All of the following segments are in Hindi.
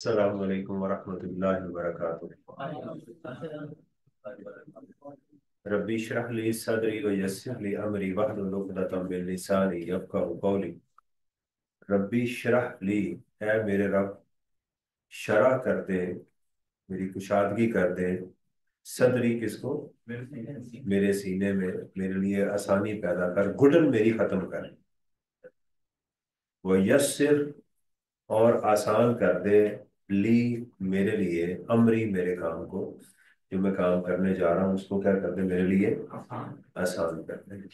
अस्सलामु अलैकुम वरहमतुल्लाहि वबरकातुहू। रब्बी इश्रह ली सदरी व यस्सिर ली अमरी वहलुल उक़दतम मिन लिसानी यफ़क़हू क़ौली। रब्बी इश्रह ली, ऐ मेरे रब, शरह कर दे, मेरी कुशादगी कर दे। सदरी किसको? मेरे सीने में मेरे लिए आसानी पैदा कर, घुटन मेरी खत्म कर। व यस्सिर, और आसान कर दे, ली, मेरे लिए, अमरी, मेरे काम को, जो मैं काम करने जा रहा हूँ उसको क्या कर दे मेरे लिए आसान कर दे।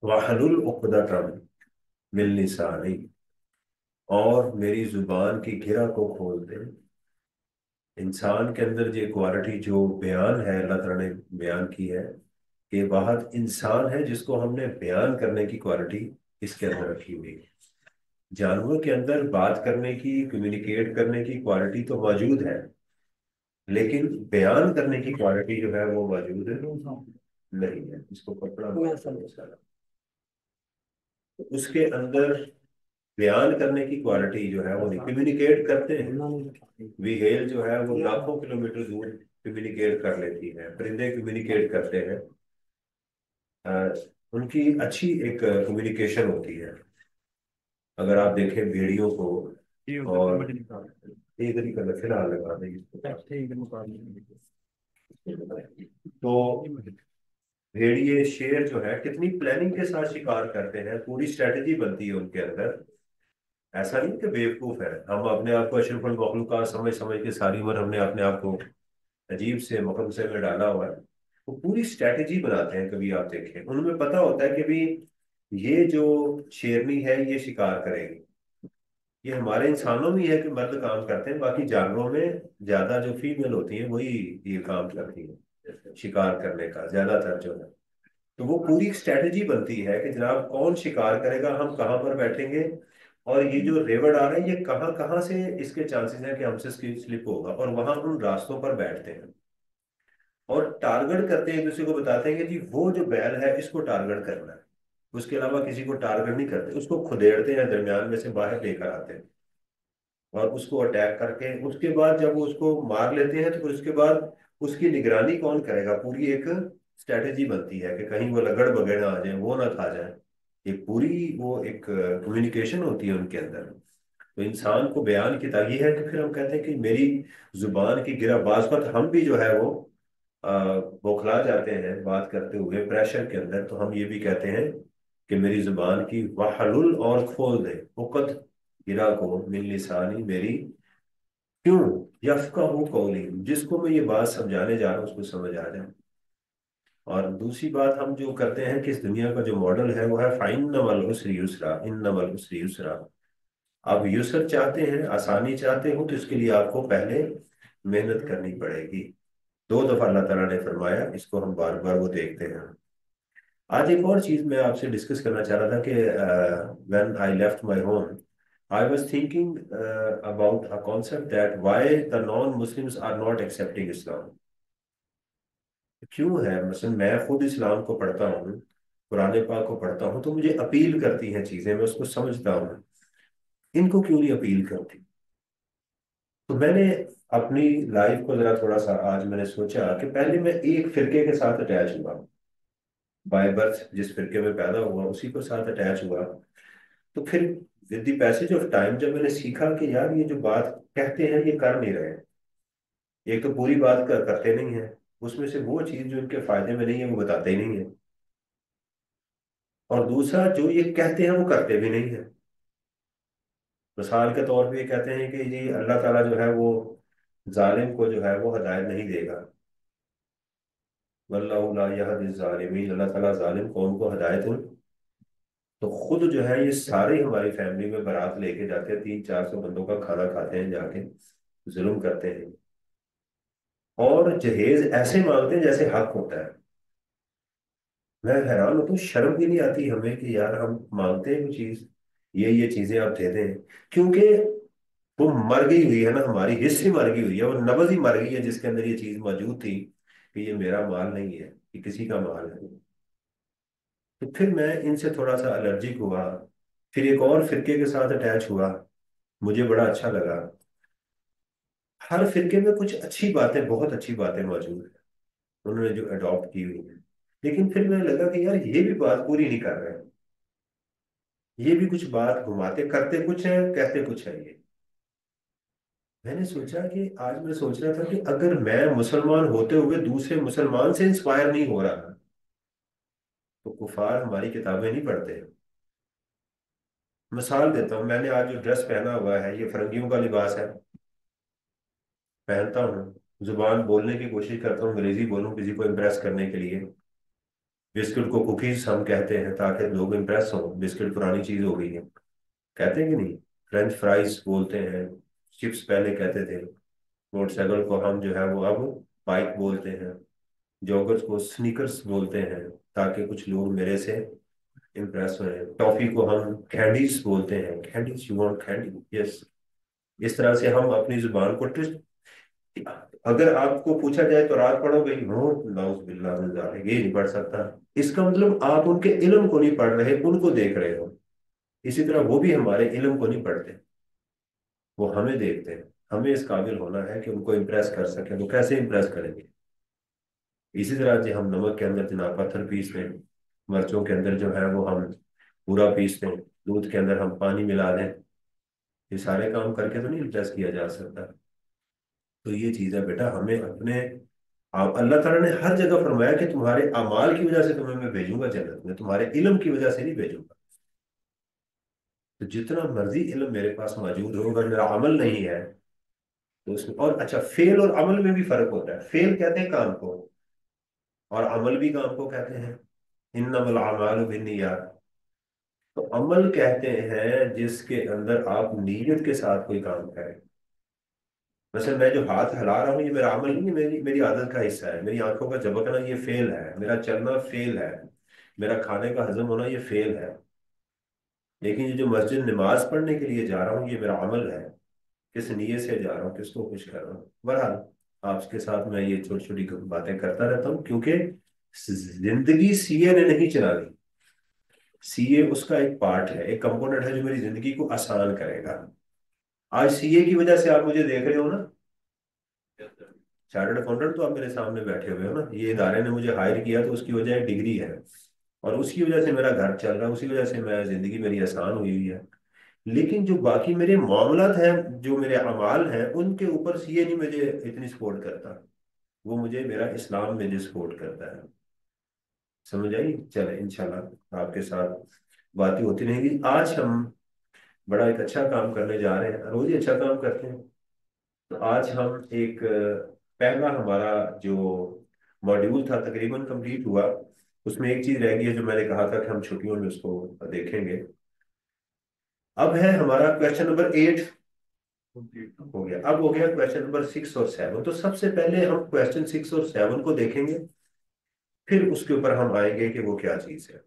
वाहलुल उक़दतम मिन लिसानी, और मेरी जुबान की गिरा को खोल दे। इंसान के अंदर ये क्वालिटी जो बयान है, अल्लाह ताला ने बयान की है कि वाहद इंसान है जिसको हमने बयान करने की क्वालिटी इसके अंदर रखी हुई है। जानवरों के अंदर बात करने की, कम्युनिकेट करने की क्वालिटी तो मौजूद है, लेकिन बयान करने की क्वालिटी जो है वो मौजूद है नहीं है। इसको कपड़ा सारा, तो उसके अंदर बयान करने की क्वालिटी जो है वो नहीं। कम्युनिकेट करते हैं, व्हेल जो है वो लाखों किलोमीटर दूर कम्युनिकेट कर लेती है, परिंदे कम्युनिकेट करते हैं। अ, उनकी अच्छी एक कम्युनिकेशन होती है। अगर आप देखें भेड़ियों को, और एक तरीका का फिलहाल लगा दें इसको। तो भेड़िए, शेर जो है कितनी प्लानिंग के साथ शिकार करते हैं, पूरी स्ट्रेटेजी बनती है उनके अंदर। ऐसा नहीं कि बेवकूफ है, हम अपने आप को अशरफुल मखलूक समझ समझ के सारी उम्र हमने अपने आप को अजीब से मकमसे में डाला हुआ है। वो पूरी स्ट्रेटेजी बनाते हैं, कभी आप देखें उनमें पता होता है कि भी ये जो शेरनी है ये शिकार करेगी। ये हमारे इंसानों में ही है कि मर्द काम करते हैं, बाकी जानवरों में ज्यादा जो फीमेल होती हैं वही ये काम करती हैं शिकार करने का ज्यादातर जो है। तो वो पूरी स्ट्रेटेजी बनती है कि जनाब कौन शिकार करेगा, हम कहाँ पर बैठेंगे, और ये जो रेवड़ आ रहा है ये कहाँ कहाँ से इसके चांसेस हैं कि हमसे स्लिप होगा, और वहां उन रास्तों पर बैठते हैं और टारगेट करते हैं, एक दूसरे को बताते हैं कि जी वो जो बैल है इसको टारगेट करना है। उसके अलावा किसी को टारगेट नहीं करते, उसको खुदेड़ते हैं, दरमियान में से बाहर लेकर आते हैं और उसको अटैक करके उसके बाद जब वो उसको मार लेते हैं तो फिर उसके बाद उसकी निगरानी कौन करेगा, पूरी एक स्ट्रेटेजी बनती है कि कहीं वो लगड़ बगड़ ना आ जाए, वो ना खा जाए। एक पूरी वो एक कम्युनिकेशन होती है उनके अंदर। तो इंसान को बयान की ताकि है कि फिर हम कहते हैं कि मेरी जुबान की गिरा, बाज वक्त हम भी जो है वो बौखला जाते हैं बात करते हुए प्रेशर के अंदर, तो हम ये भी कहते हैं कि मेरी जुबान की वहलुल, और खोल दे उकद, गिरा को, मिन लिसानी, मेरी, क्यों, यफ्क़हू कौली, जिसको मैं ये बात समझाने जा रहा हूँ उसको समझ आ जाए। और दूसरी बात हम जो करते हैं कि इस दुनिया का जो मॉडल है वो है फ़इन्नमल उसरि युसरा, इन्नमल उसरि युसरा। आप युसर चाहते हैं, आसानी चाहते हो, तो इसके लिए आपको पहले मेहनत करनी पड़ेगी। दो दफा अल्लाह ताला ने फरमाया, इसको हम बार बार वो देखते हैं। आज एक और चीज मैं आपसे डिस्कस करना चाह रहा था कि when I left my home, I was thinking about a concept that why the non Muslims are not accepting Islam. क्यों है, मतलब मैं खुद इस्लाम को पढ़ता हूँ, कुरान पाक को पढ़ता हूँ, तो मुझे अपील करती हैं चीजें, मैं उसको समझता हूँ, इनको क्यों नहीं अपील करती। तो मैंने अपनी लाइफ को जरा थोड़ा सा आज मैंने सोचा कि पहले मैं एक फिरके के साथ अटैच हुआ, बाय बर्थ जिस फिरके में पैदा हुआ उसी के साथ अटैच हुआ। तो फिर with the passage of time जब मैंने सीखा कि यार ये जो बात कहते हैं ये कर नहीं रहे, एक तो पूरी बात करते नहीं है, उसमें से वो चीज जो इनके फायदे में नहीं है वो बताते ही नहीं है, और दूसरा जो ये कहते हैं वो करते भी नहीं है। मिसाल के तौर पे ये कहते हैं कि जी अल्लाह ताला जो है वो जालिम को जो है वो हदायत नहीं देगा, वल्लाहु ला यहदी ज़ालिमीन, अल्लाह ताला जालिम कौम को हदायत हो। तो खुद जो है ये सारे हमारी फैमिली में बारात लेके जाते हैं, 300-400 बंदों का खाना खाते हैं जाके, जुल्म करते हैं, और जहेज ऐसे मांगते हैं जैसे हक होता है। मैं हैरान होता हूँ, शर्म भी नहीं आती हमें कि यार हम मांगते हैं कोई चीज, ये चीजें आप दे दें, क्योंकि वो मर गई हुई है ना, हमारी हिस्ट्री मर गई हुई है, वो नब्ज ही मर गई है जिसके अंदर ये चीज मौजूद थी कि ये मेरा माल नहीं है, ये किसी का माल है। तो फिर मैं इनसे थोड़ा सा एलर्जिक हुआ, फिर एक और फिरके के साथ अटैच हुआ, मुझे बड़ा अच्छा लगा। हर फिरके में कुछ अच्छी बातें, बहुत अच्छी बातें मौजूद है उन्होंने जो अडॉप्ट की हुई है। लेकिन फिर मैं लगा कि यार ये भी बात पूरी नहीं कर रहे हैं। ये भी कुछ बात घुमाते, करते कुछ है, कहते कुछ है ये। मैंने सोचा कि आज मैं सोच रहा था कि अगर मैं मुसलमान होते हुए दूसरे मुसलमान से इंस्पायर नहीं हो रहा तो कुफार हमारी किताबें नहीं पढ़ते। मिसाल देता हूँ, मैंने आज जो ड्रेस पहना हुआ है ये फरंगियों का लिबास है, पहनता हूँ। जुबान बोलने की कोशिश करता हूँ अंग्रेजी बोलूं किसी को इम्प्रेस करने के लिए। बिस्किट को कुकीज हम कहते हैं ताकि लोग इम्प्रेस हों, बिस्किट पुरानी चीज हो गई है, कहते हैं कि नहीं। फ्रेंच फ्राइज बोलते हैं, चिप्स पहले कहते थे। मोटरसाइकिल को हम जो है वो अब बाइक बोलते हैं। जॉगर्स को स्नीकर्स बोलते हैं ताकि कुछ लोग मेरे से इम्प्रेस हुए। टॉफी को हम कैंडीज बोलते हैं, candies, you want candy, yes. इस तरह से हम अपनी जुबान को ट्विस्ट। अगर आपको पूछा जाए तो रात पढ़ोगे, नो, नाउज बिल्लाह मिन जालिक, ये नहीं पढ़ सकता। इसका मतलब आप उनके इल्म को नहीं पढ़ रहे, उनको देख रहे हो। इसी तरह वो भी हमारे इल्म को नहीं पढ़ते, वो हमें देखते हैं। हमें इस काबिल होना है कि उनको इम्प्रेस कर सके, तो कैसे इम्प्रेस करेंगे। इसी तरह से हम नमक के अंदर जनाब पत्थर पीस लें, मिर्चों के अंदर जो है वो हम पूरा पीस लें, दूध के अंदर हम पानी मिला दें, ये सारे काम करके तो नहीं इम्प्रेस किया जा सकता। तो ये चीज़ है बेटा, हमें अपने आप, अल्लाह ताला ने हर जगह फरमाया कि तुम्हारे अमाल की वजह से तुम्हें मैं भेजूंगा जन्नत में, तुम्हारे इल्म की वजह से नहीं भेजूंगा। तो जितना मर्जी इल्म मेरे पास मौजूद हो, अगर मेरा अमल नहीं है तो उसमें, और अच्छा, फेल और अमल में भी फर्क होता है। फेल कहते हैं काम को, और अमल भी काम को कहते हैं। इन्नमल अमालु बिन्नियात। तो अमल कहते हैं जिसके अंदर आप नीयत के साथ कोई काम करें। वैसे मैं जो हाथ हिला रहा हूँ ये मेरा अमल नहीं है, मेरी मेरी आदत का हिस्सा है। मेरी आंखों का झपकना ये फेल है, मेरा चलना फेल है, मेरा खाने का हजम होना ये फेल है। लेकिन ये जो मस्जिद नमाज पढ़ने के लिए जा रहा हूँ ये मेरा अमल है। किस नीयत से जा रहा हूँ, किसको खुश कर रहा हूँ। बहरहाल आपके साथ मैं ये छोटी छोटी बातें करता रहता हूँ, क्योंकि जिंदगी सीए ने नहीं चला दी। सीए उसका एक पार्ट है, एक कंपोनेंट है जो मेरी जिंदगी को आसान करेगा। आज सीए की वजह से आप मुझे देख रहे हो ना, चार्टर्ड अकाउंटेंट तो आप मेरे सामने बैठे हुए हो ना, ये इदारे ने मुझे हायर किया तो उसकी वजह एक डिग्री है। और उसकी वजह से मेरा घर चल रहा है, उसी वजह से मैं, जिंदगी मेरी आसान हुई हुई है। लेकिन जो बाकी मेरे मामलात हैं, जो मेरे अमाल हैं, उनके ऊपर सीए नहीं मुझे इतनी सपोर्ट करता। वो मुझे मेरा इस्लाम में जो सपोर्ट करता है। समझ आई। चले इंशाल्लाह आपके साथ बातें होती रहेंगी। आज हम बड़ा एक अच्छा काम करने जा रहे हैं, रोज ही अच्छा काम करते हैं। तो आज हम एक पहला हमारा जो मॉड्यूल था तकरीबन कंप्लीट हुआ। उसमें एक चीज रह गई है जो मैंने कहा था कि हम छुट्टियों में उसको देखेंगे। अब है हमारा क्वेश्चन नंबर 8 हो गया। अब हो गया क्वेश्चन नंबर 6 और 7। तो सबसे पहले हम क्वेश्चन 6 और 7 को देखेंगे, फिर उसके ऊपर हम आएंगे कि वो क्या चीज है।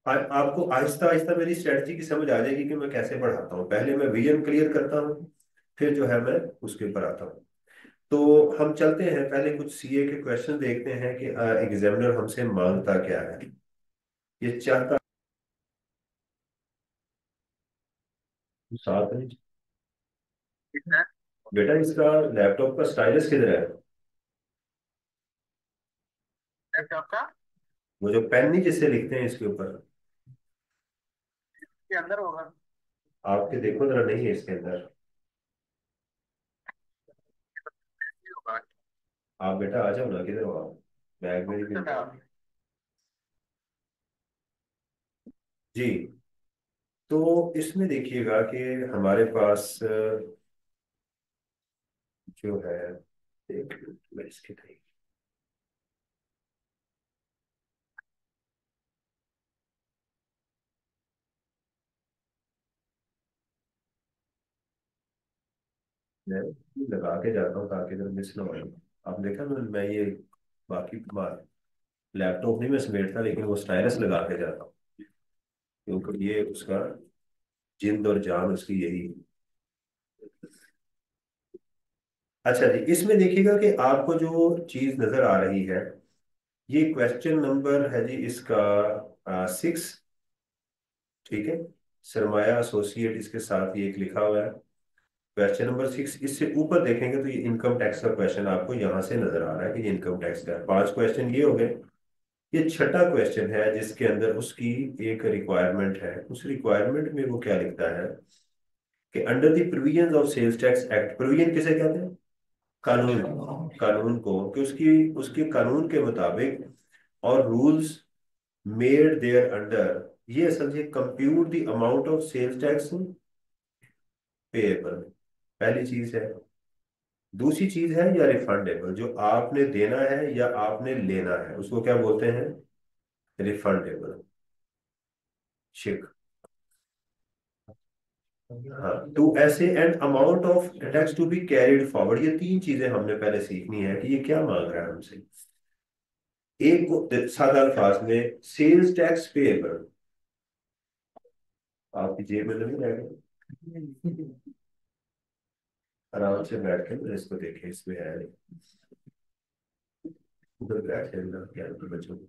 आपको आहिस्ता आहिस्ता मेरी स्ट्रेटजी की समझ आ जाएगी कि मैं कैसे पढ़ाता हूँ। पहले मैं विजन क्लियर करता हूँ, फिर जो है मैं उसके ऊपर आता हूँ। तो हम चलते हैं, पहले कुछ सीए के क्वेश्चन देखते हैं कि एग्जामिनर हमसे मांगता क्या है, ये चाहता। साथ में बेटा इसका लैपटॉप का स्टाइलस किधर है। लैपटॉप का वो जो पेन नहीं जिससे लिखते हैं इसके ऊपर, के अंदर होगा। आपके देखो जरा, नहीं है इसके अंदर। आप बेटा आ जाओ ना, किधर हो आप। बैग में ही मिलता है। जी। तो इसमें देखिएगा कि हमारे पास जो है, एक मिनट, मैं इसके कहीं, मैं लगा के जाता हूँ ताकि इधर मिस ना हो। आप देखा मैं ये बाकी लैपटॉप नहीं मैं समेटता, लेकिन वो स्टाइलस लगा के जाता हूँ, क्योंकि ये उसका जिंद और जान उसकी यही है। अच्छा जी, इसमें देखिएगा कि आपको जो चीज नजर आ रही है, ये क्वेश्चन नंबर है जी इसका 6। ठीक है, सरमाया एसोसिएट इसके साथ ये एक लिखा हुआ है, क्वेश्चन नंबर 6। इससे ऊपर देखेंगे तो ये इनकम टैक्स का क्वेश्चन आपको यहाँ से नजर आ रहा है कि ये इनकम टैक्स का है। 5 क्वेश्चन ये हो गए। ये छठा क्वेश्चन है जिसके अंदर उसकी एक रिक्वायरमेंट है। उस रिक्वायरमेंट में वो क्या लिखता है कि under the provisions of sales tax act, provision किसे कहते हैं? कानून। कानून को, कि उसकी उसके कानून के मुताबिक और रूल्स मेड देयर अंडर, ये असल से compute the amount of sales tax payable, पहली चीज है। दूसरी चीज है या रिफंडेबल, जो आपने देना है या आपने लेना है उसको क्या बोलते हैं? रिफंडेबल शेक। हाँ, टू ऐसे and amount of tax to be carried forward, ये तीन चीजें हमने पहले सीखनी है कि ये क्या मांग रहा है हमसे। एक को सादा अल्फाज में सेल्स टैक्स पेएबल, आपकी जेब में नहीं रहेगा, आराम से बैठ के ना इसको देखें, इसमें है नहीं। उधर बैठ जाएगा क्या बच्चों को,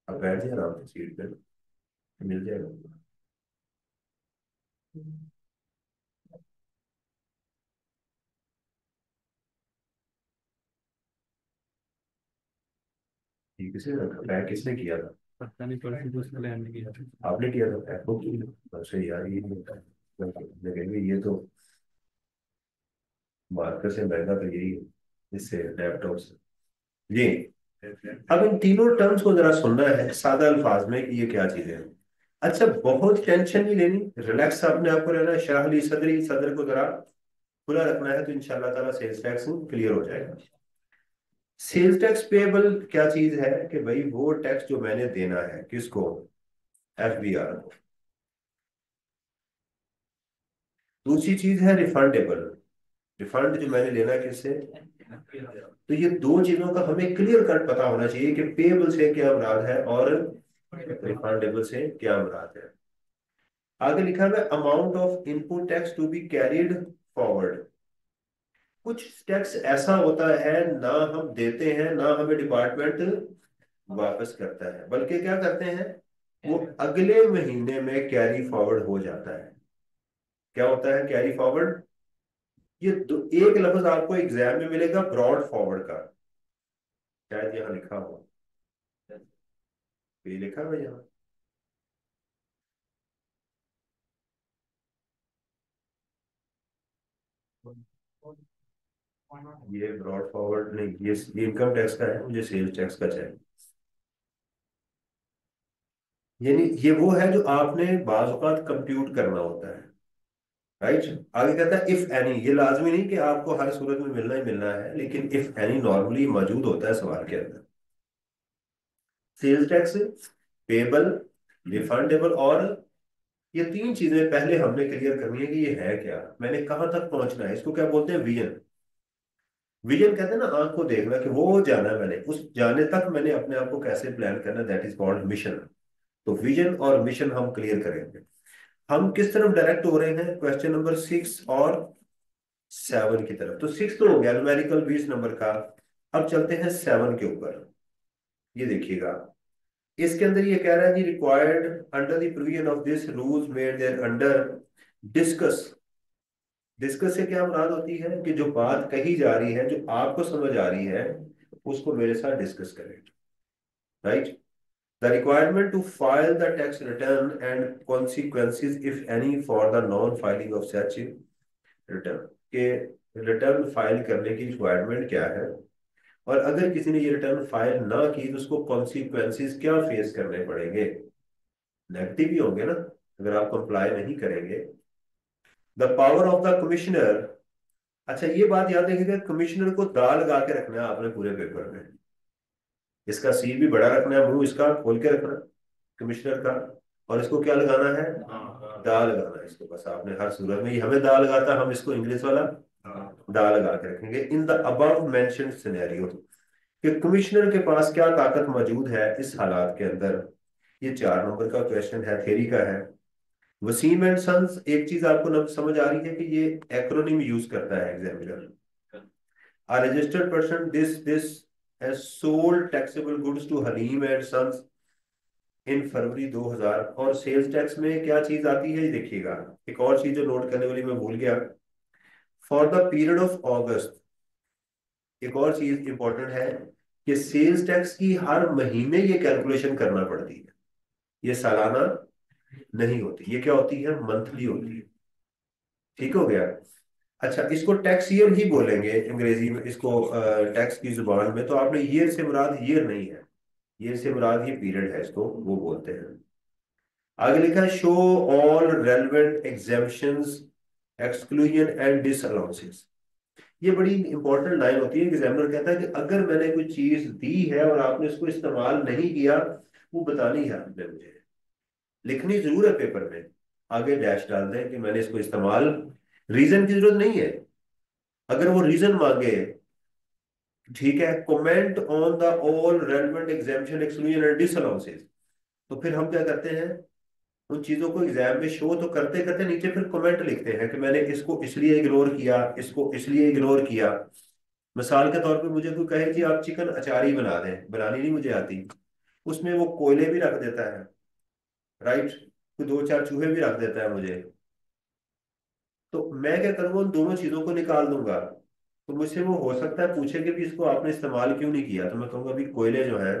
अब बैठ जाए आराम से सीट पे, मिल जाएगा। ठीक है, पैक किसने किया था? पता नहीं, परसों दूसरे लैंड में गया था। आपने किया था पैक को की? वैसे यार ये नहीं होता है। मैं कहेंगे ये तो मार्कर से महंगा तो यही है, इससे लैपटॉप से। जी, अब इन तीनों टर्म्स को जरा सुनना है सादा अल्फाज में कि ये क्या चीजें हैं। अच्छा, बहुत टेंशन नहीं लेनी, रिलैक्स अपने आप को रहना है, शाहली सदरी, सदर को जरा खुला रखना है, तो इंशाल्लाह ताला सेल्स टैक्स क्लियर हो जाएगा। सेल्स टैक्स पेएबल क्या चीज है कि भाई वो टैक्स जो मैंने देना है किसको? एफबीआर को। दूसरी चीज है रिफंडेबल, रिफंड जो मैंने लेना है किससे? तो ये दो चीजों का हमें क्लियर कट पता होना चाहिए कि पेएबल से क्या मुराद है और रिफंडेबल से क्या मुराद है। आगे लिखा हुआ है amount of input tax to be carried forward. कुछ टैक्स ऐसा होता है ना हम देते हैं ना हमें डिपार्टमेंट वापस करता है, बल्कि क्या करते हैं, वो अगले महीने में कैरी फॉरवर्ड हो जाता है। क्या होता है कैरी फॉरवर्ड? ये एक लफ्ज आपको एग्जाम में मिलेगा ब्रॉड फॉरवर्ड का, शायद यहाँ लिखा हो, ये लिखा हुआ यहाँ। ये ब्रॉड फॉरवर्ड नहीं, ये इनकम टैक्स का है, मुझे सेल्स टैक्स का चाहिए। यानी ये वो है जो आपने बाज औक़ात कंप्यूट करना होता है, राइट। आगे कहता है इफ एनी, ये लाजमी नहीं कि आपको हर सूरत में मिलना ही मिलना है, लेकिन इफ एनी नॉर्मली मौजूद होता है सवाल के अंदर। सेल्स टैक्स पेबल, रिफंडेबल, और ये तीन चीजें पहले हमने क्लियर करनी है कि ये है क्या, मैंने कहां तक पहुंचना है। इसको क्या बोलते हैं? विजन। विजन कहते हैं ना आंख को देखना कि वो जाना है मैंने, उस जाने तक मैंने अपने आप को कैसे प्लान करना, दैट इज कॉल्ड मिशन। तो विजन और मिशन हम क्लियर करेंगे। हम किस तरफ डायरेक्ट हो रहे हैं? क्वेश्चन नंबर 6 और 7 की तरफ। तो 6 तो हो गया न्यूमेरिकल 20 नंबर का। अब चलते हैं 7 के ऊपर। ये देखिएगा, इसके अंदर ये कह रहा है कि required under the provision of this rules made there under discuss. Discuss से क्या मुराद होती है कि जो बात कही जा रही है, जो आपको समझ आ रही है, उसको मेरे साथ डिस्कस करें, right. The requirement to file the tax return and consequences if any for the non filing of such return, के रिटर्न फाइल करने की रिक्वायरमेंट क्या है, और अगर किसी ने ये रिटर्न फाइल ना की तो उसको कॉन्सिक्वेंसेज क्या फेस करने पड़ेंगे। नेगेटिव ही होंगे ना अगर आप कंप्लाई नहीं करेंगे। The power of the commissioner. अच्छा, ये बात याद रखिएगा, कमिश्नर को दा लगा के रखना है आपने पूरे पेपर में। इसका सी भी बड़ा रखना है, मुंह इसका खोल के रखना कमिश्नर का, और इसको क्या लगाना है? दा लगाना है इसको, बस आपने हर सूरत में, ये हमें दा लगाता, हम इसको इंग्लिश वाला दा लगा के रखेंगे। In the above mentioned scenario, कि कमिश्नर के पास क्या ताकत मौजूद है इस हालात के अंदर। ये 4 नंबर का क्वेश्चन है, थ्योरी का है। वसीम एंड सन्स, एक चीज आपको समझ आ रही है कि ये एक्रोनिम यूज करता है examiner. A registered person, this has sold taxable goods to Halim and Sons इन फरवरी 2000। और सेल्स टैक्स में क्या चीज आती है ये देखिएगा। एक और चीज जो नोट करने वाली मैं भूल गया, फॉर द पीरियड ऑफ अगस्त, एक और चीज इंपॉर्टेंट है कि सेल्स टैक्स की हर महीने ये कैलकुलेशन करना पड़ती है, ये सालाना नहीं होती, ये क्या होती है, मंथली होती है। ठीक हो गया। अच्छा, इसको टैक्स ईयर ही बोलेंगे अंग्रेजी में, इसको टैक्स की जुबान में तो आपने ईयर से मुराद ईयर नहीं है, ईयर से मुराद ही पीरियड है, इसको वो बोलते हैं। आगे लिखा है show all relevant exemptions exclusion and disallowances. ये बड़ी इंपॉर्टेंट लाइन होती है। एग्जामिनर कहता है कि अगर मैंने कोई चीज दी है और आपने उसको इस्तेमाल नहीं किया, वो बतानी है आपने मुझे, लिखनी जरूर है पेपर में, आगे डैश डाल दें कि मैंने इसको इस्तेमाल, रीजन की जरूरत नहीं है। अगर वो रीजन मांगे, ठीक है, comment on the all relevant exemption exclusion and disallowances, तो फिर हम क्या करते हैं, उन चीजों को एग्जाम में शो तो करते करते नीचे फिर कमेंट लिखते हैं कि मैंने इसको इसलिए इग्नोर किया, इसको इसलिए इग्नोर किया। मिसाल के तौर पे मुझे कोई कहे कि आप चिकन अचारी बना दें, बनानी नहीं मुझे आती, उसमें वो कोयले भी रख देता है, राइट, कोई दो चार चूहे भी रख देता है मुझे, तो मैं क्या करूंगा, उन दोनों चीजों को निकाल दूंगा। तो मुझसे वो हो सकता है पूछे कि भी इसको आपने इस्तेमाल क्यों नहीं किया, तो मैं कहूंगा भी कोयले जो है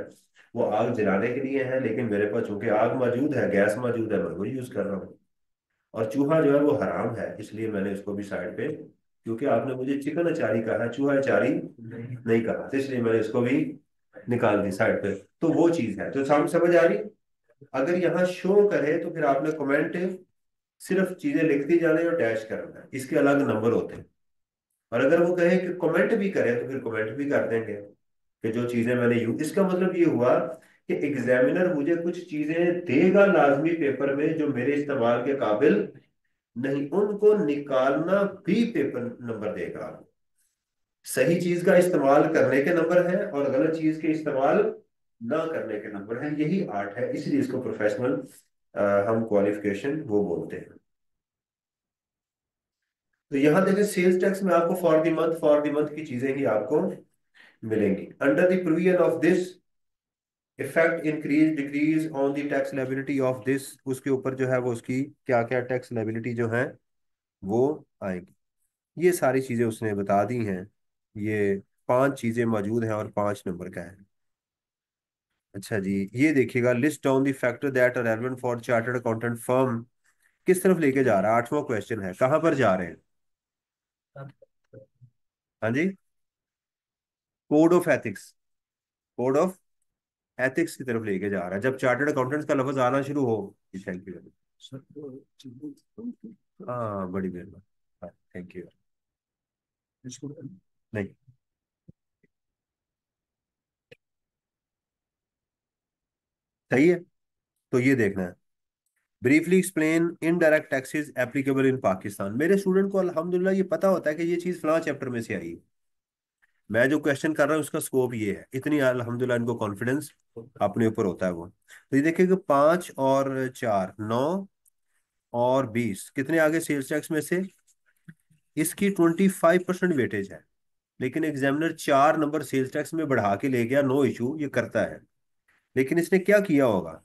वो आग जलाने के लिए है, लेकिन मेरे पास चूंकि आग मौजूद है, गैस मौजूद है, मैं वो यूज कर रहा हूँ। और चूहा जो है वो हराम है, इसलिए मैंने उसको भी साइड पे, क्योंकि आपने मुझे चिकन अचारी कहा, चूहा अचारी नहीं कहा, तो इसलिए मैंने उसको भी निकाल दी साइड पे। तो वो चीज है, तो समझ आ रही। अगर यहाँ शो करे तो फिर आपने कमेंट सिर्फ चीजें लिखती जाने और डैश करना है, इसके अलग नंबर होते हैं। और अगर वो कहे कि कमेंट भी करे तो फिर कमेंट भी कर देंगे कि जो चीजें मैंने यूज, इसका मतलब ये हुआ कि एग्जामिनर मुझे कुछ चीजें देगा लाजमी पेपर में जो मेरे इस्तेमाल के काबिल नहीं, उनको निकालना भी पेपर नंबर देगा। सही चीज का इस्तेमाल करने के नंबर है और गलत चीज के इस्तेमाल ना करने के नंबर है, यही आर्ट है, इसलिए इसको प्रोफेशनल हम क्वालिफिकेशन वो बोलते हैं। तो यहां देखें सेल्स टैक्स में आपको फॉर द मंथ की चीजें ही आपको मिलेंगी। Under the provision of this effect increase decrease on the tax liability of this, उसके ऊपर जो है वो उसकी क्या क्या टैक्स लायबिलिटी जो है वो आएगी। ये सारी चीजें उसने बता दी हैं। ये पांच चीजें मौजूद हैं और 5 नंबर का है। अच्छा जी, ये देखिएगा, list down the factor that are relevant for chartered accountant firm, किस तरफ लेके जा रहा है, 8वां क्वेश्चन है, कहां पर जा रहे हैं। हाँ जी, code of ethics, code of ethics की तरफ लेके जा रहा है। जब चार्टर्ड अकाउंटेंट्स का लफ्ज आना शुरू हो, थैंक यू, हाँ बड़ी मेहरबानी, थैंक यू, नहीं, सही है। तो ये देखना है, briefly explain indirect taxes applicable in Pakistan. मेरे स्टूडेंट को अल्हम्दुलिल्लाह ये पता होता है कि ये चीज फलां चैप्टर में से आई है। मैं जो क्वेश्चन कर रहा हूँ उसका स्कोप ये है, इतनी अल्हम्दुलिल्लाह इनको कॉन्फिडेंस अपने ऊपर होता है वो। तो ये देखिए कि 5 और 4 9 और 20 कितने आगे सेल्स टैक्स में से, इसकी 25% वेटेज है, लेकिन एग्जामिनर 4 नंबर सेल्स टैक्स में बढ़ा के ले गया, नो इशू, ये करता है। लेकिन इसने क्या किया होगा,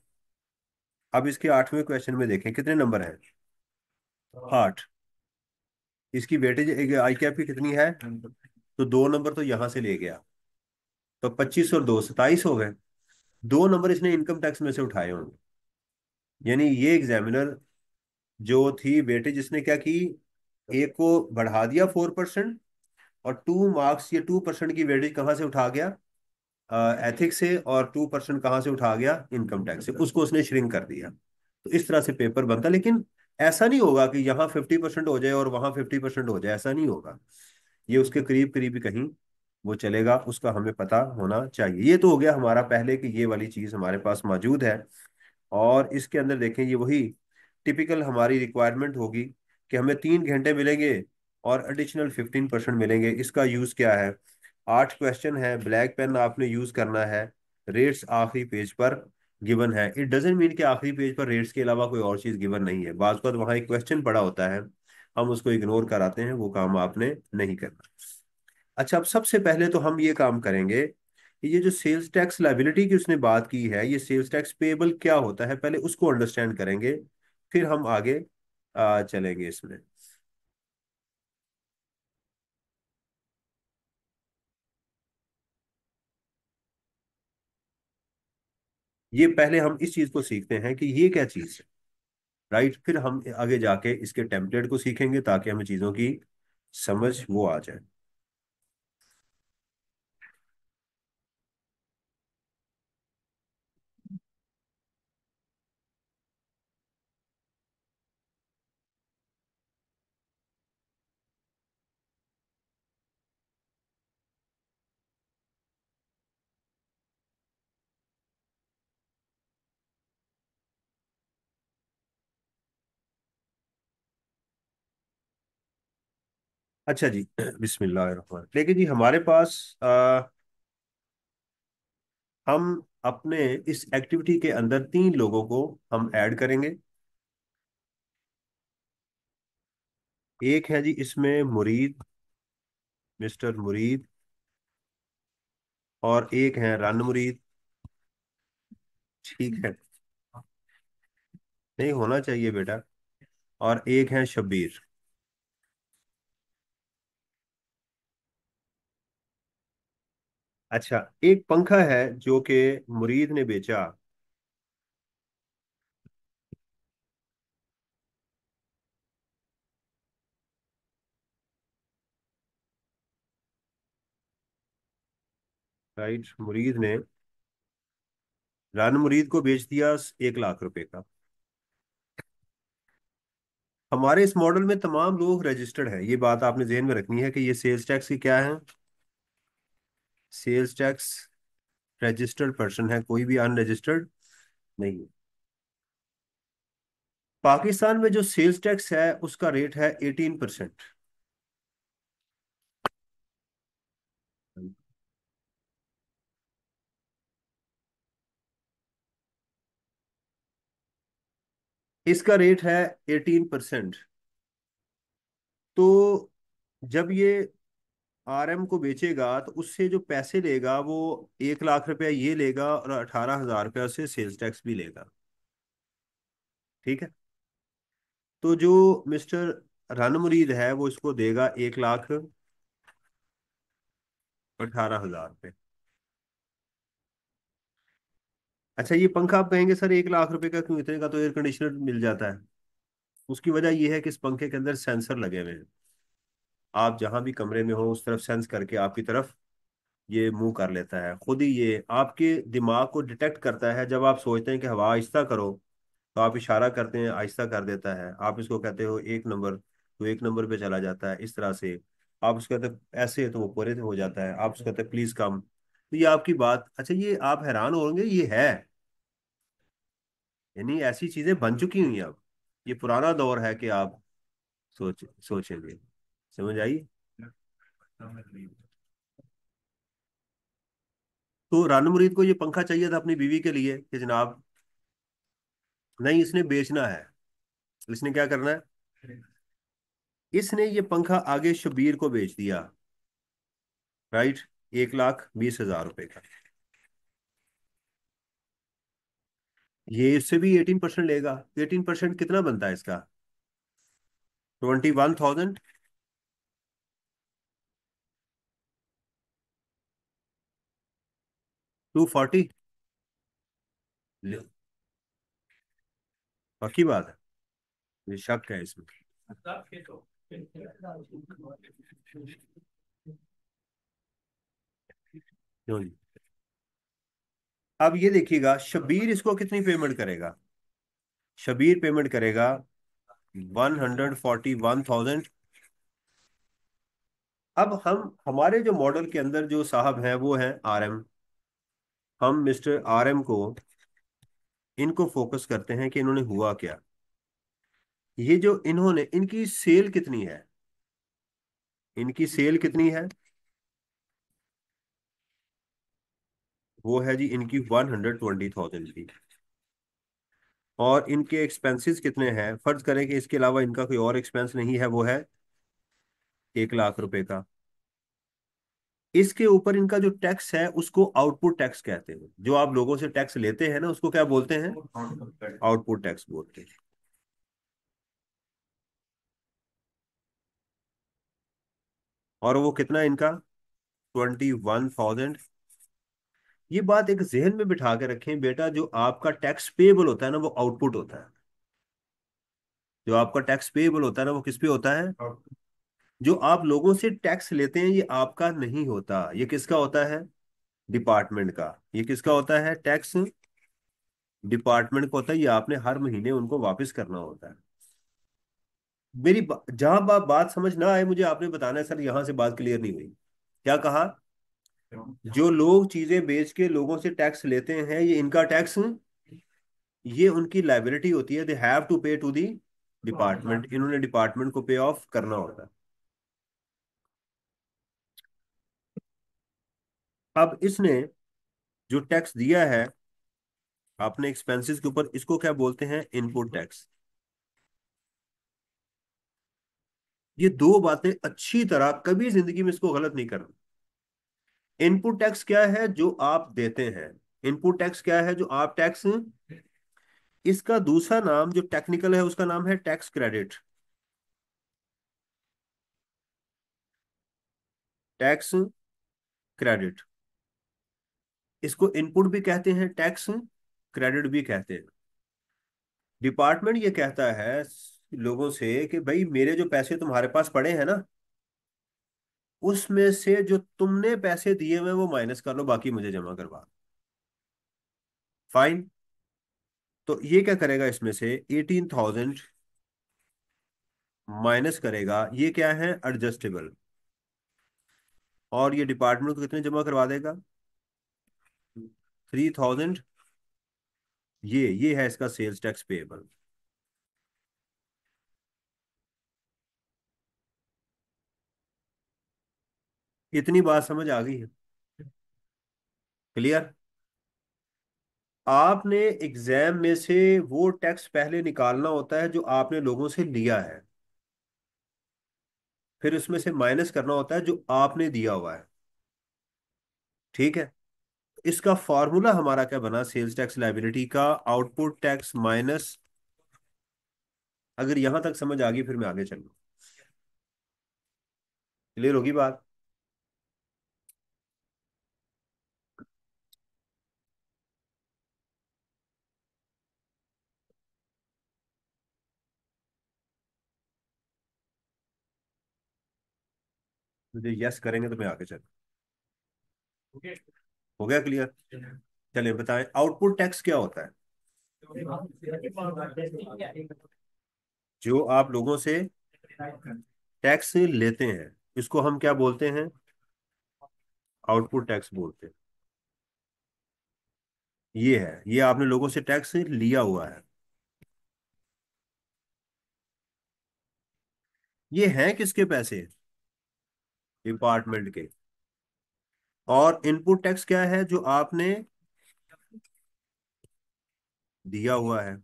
अब इसके 8वें क्वेश्चन में देखें कितने नंबर हैं, 8। इसकी वेटेज आई कैप की कितनी है, तो 2 नंबर तो यहां से ले गया, तो 25 और 2 27 हो गए। 2 नंबर इसने इनकम टैक्स में से उठाए होंगे। यानी ये एग्जामिनर जो थी वेटेज, इसने क्या की, एक को बढ़ा दिया 4%, और 2 मार्क्स या 2% की वेटेज कहाँ से उठा गया, एथिक्स से, और 2% कहाँ से उठा गया, इनकम टैक्स से, उसको उसने श्रिंक कर दिया। तो इस तरह से पेपर बनता, लेकिन ऐसा नहीं होगा कि यहाँ 50% हो जाए और वहां 50% हो जाए, ऐसा नहीं होगा। ये उसके करीब करीब ही कहीं वो चलेगा, उसका हमें पता होना चाहिए। ये तो हो गया हमारा पहले कि ये वाली चीज हमारे पास मौजूद है। और इसके अंदर देखें, ये वही टिपिकल हमारी रिक्वायरमेंट होगी कि हमें 3 घंटे मिलेंगे और एडिशनल 15% मिलेंगे। इसका यूज क्या है, 8 क्वेश्चन है, ब्लैक पेन आपने यूज करना है, रेट्स आखिरी पेज पर गिवन है। इट डजेंट मीन कि आखिरी पेज पर रेट्स के अलावा कोई और चीज गिवन नहीं है, बाज़ वक्त वहां एक क्वेश्चन पड़ा होता है, हम उसको इग्नोर कराते हैं, वो काम आपने नहीं करना। अच्छा, अब सबसे पहले तो हम ये काम करेंगे, ये जो सेल्स टैक्स लाइबिलिटी की उसने बात की है, ये सेल्स टैक्स पेएबल क्या होता है, पहले उसको अंडरस्टैंड करेंगे, फिर हम आगे चलेंगे इसमें। ये पहले हम इस चीज को सीखते हैं कि ये क्या चीज है, राइट, फिर हम आगे जाके इसके टेम्पलेट को सीखेंगे ताकि हमें चीजों की समझ वो आ जाए। अच्छा जी, बिस्मिल्लाह। लेकिन जी हमारे पास हम अपने इस एक्टिविटी के अंदर 3 लोगों को हम ऐड करेंगे। एक है जी इसमें मुरीद, मिस्टर मुरीद, और एक है रन मुरीद। ठीक है, नहीं होना चाहिए बेटा। और एक है शब्बीर। अच्छा, एक पंखा है जो कि मुरीद ने बेचा। राइट, मुरीद ने रन मुरीद को बेच दिया 1 लाख रुपए का। हमारे इस मॉडल में तमाम लोग रजिस्टर्ड है, ये बात आपने ध्यान में रखनी है कि ये सेल्स टैक्स की क्या है, सेल्स टैक्स रजिस्टर्ड पर्सन है, कोई भी अनरजिस्टर्ड नहीं है। पाकिस्तान में जो सेल्स टैक्स है उसका रेट है 18%। इसका रेट है 18%। तो जब ये आरएम को बेचेगा तो उससे जो पैसे लेगा वो 1 लाख रुपया ये लेगा और 18,000 रुपया से सेल्स टैक्स भी लेगा। ठीक है, तो जो मिस्टर रन मुरीद है वो इसको देगा 1,18,000 रुपये। अच्छा, ये पंखा आप कहेंगे सर 1 लाख रुपए का क्यों, इतने का तो एयर कंडीशनर मिल जाता है। उसकी वजह यह है कि इस पंखे के अंदर सेंसर लगे हुए हैं। आप जहां भी कमरे में हो उस तरफ सेंस करके आपकी तरफ ये मूव कर लेता है, खुद ही ये आपके दिमाग को डिटेक्ट करता है। जब आप सोचते हैं कि हवा आहिस्ता करो तो आप इशारा करते हैं, आहिस्ता कर देता है। आप इसको कहते हो 1 नंबर, तो 1 नंबर पे चला जाता है इस तरह से। आप उसको कहते हैं ऐसे, तो वो पूरे हो जाता है। आप उसको कहते हैं प्लीज कम, तो ये आपकी बात। अच्छा, ये आप हैरान होंगे, ये है, यानी ऐसी चीजें बन चुकी हुई हैं अब। ये पुराना दौर है कि आप सोचेंगे। समझ आई? तो रानू मुरीद को ये पंखा चाहिए था अपनी बीवी के लिए कि जनाब, नहीं इसने बेचना है। इसने क्या करना है, इसने ये पंखा आगे शबीर को बेच दिया। राइट, 1,20,000 रुपए का। ये इससे भी 18% लेगा। 18% कितना बनता है इसका? 21,000। 240। पक्की बात है, ये शक है इसमें। क्यों जी? अब ये देखिएगा शबीर इसको कितनी पेमेंट करेगा। शबीर पेमेंट करेगा 141,000। अब हम हमारे जो मॉडल के अंदर जो साहब हैं वो हैं आरएम। हम मिस्टर आरएम को, इनको फोकस करते हैं कि इन्होंने हुआ क्या। ये जो इन्होंने, इनकी सेल कितनी है, इनकी सेल कितनी है, वो है जी इनकी 120,000 की। और इनके एक्सपेंसेस कितने हैं, फर्ज करें कि इसके अलावा इनका कोई और एक्सपेंस नहीं है, वो है 1 लाख रुपए का। इसके ऊपर इनका जो टैक्स है उसको आउटपुट टैक्स कहते हैं। जो आप लोगों से टैक्स लेते हैं ना उसको क्या बोलते हैं? आउटपुट टैक्स बोलते हैं। और वो कितना है इनका? 21,000। ये बात एक जहन में बिठा के रखें बेटा, जो आपका टैक्स पेएबल होता है ना वो आउटपुट होता है। जो आपका टैक्स पेएबल होता है ना वो किस पे होता है? जो आप लोगों से टैक्स लेते हैं ये आपका नहीं होता, ये किसका होता है? डिपार्टमेंट का। ये किसका होता है टैक्स? डिपार्टमेंट को होता है। ये आपने हर महीने उनको वापस करना होता है। जहां बात समझ ना आए मुझे आपने बताना है सर यहां से बात क्लियर नहीं हुई। क्या कहा? जो लोग चीजें बेच के लोगों से टैक्स लेते हैं ये इनका टैक्स, ये उनकी लाइबिलिटी होती है। दे हैव टू पे टू दी डिपार्टमेंट। इन्होंने डिपार्टमेंट को पे ऑफ करना होता है। अब इसने जो टैक्स दिया है अपने एक्सपेंसेस के ऊपर, इसको क्या बोलते हैं? Input tax. ये दो बातें अच्छी तरह कभी जिंदगी में इसको गलत नहीं करना। इनपुट टैक्स क्या है? जो आप देते हैं। इनपुट टैक्स क्या है? जो आप टैक्स। इसका दूसरा नाम जो टेक्निकल है उसका नाम है टैक्स क्रेडिट। Tax credit. इसको इनपुट भी कहते हैं, टैक्स क्रेडिट भी कहते हैं। डिपार्टमेंट ये कहता है लोगों से कि भाई मेरे जो पैसे तुम्हारे पास पड़े हैं ना उसमें से जो तुमने पैसे दिए हुए वो माइनस कर लो, बाकी मुझे जमा करवा। फाइन। तो ये क्या करेगा? इसमें से 18,000 माइनस करेगा। ये क्या है? एडजस्टेबल। और ये डिपार्टमेंट को कितने जमा करवा देगा? 3,000। ये है इसका सेल्स टैक्स पेएबल। इतनी बात समझ आ गई है? क्लियर? आपने एग्जाम में से वो टैक्स पहले निकालना होता है जो आपने लोगों से लिया है, फिर उसमें से माइनस करना होता है जो आपने दिया हुआ है। ठीक है? इसका फॉर्मूला हमारा क्या बना सेल्स टैक्स लाइबिलिटी का? Output tax minus. अगर यहां तक समझ आ गई फिर मैं आगे चलूँ। क्लियर होगी बात? मुझे यस करेंगे तो मैं आगे चलूँ। हो गया क्लियर? चलिए बताएं आउटपुट टैक्स क्या होता है। जो आप लोगों से टैक्स लेते हैं इसको हम क्या बोलते हैं? आउटपुट टैक्स बोलते हैं। ये है, ये आपने लोगों से टैक्स लिया हुआ है। ये हैं किसके पैसे? डिपार्टमेंट के। और इनपुट टैक्स क्या है? जो आपने दिया हुआ है।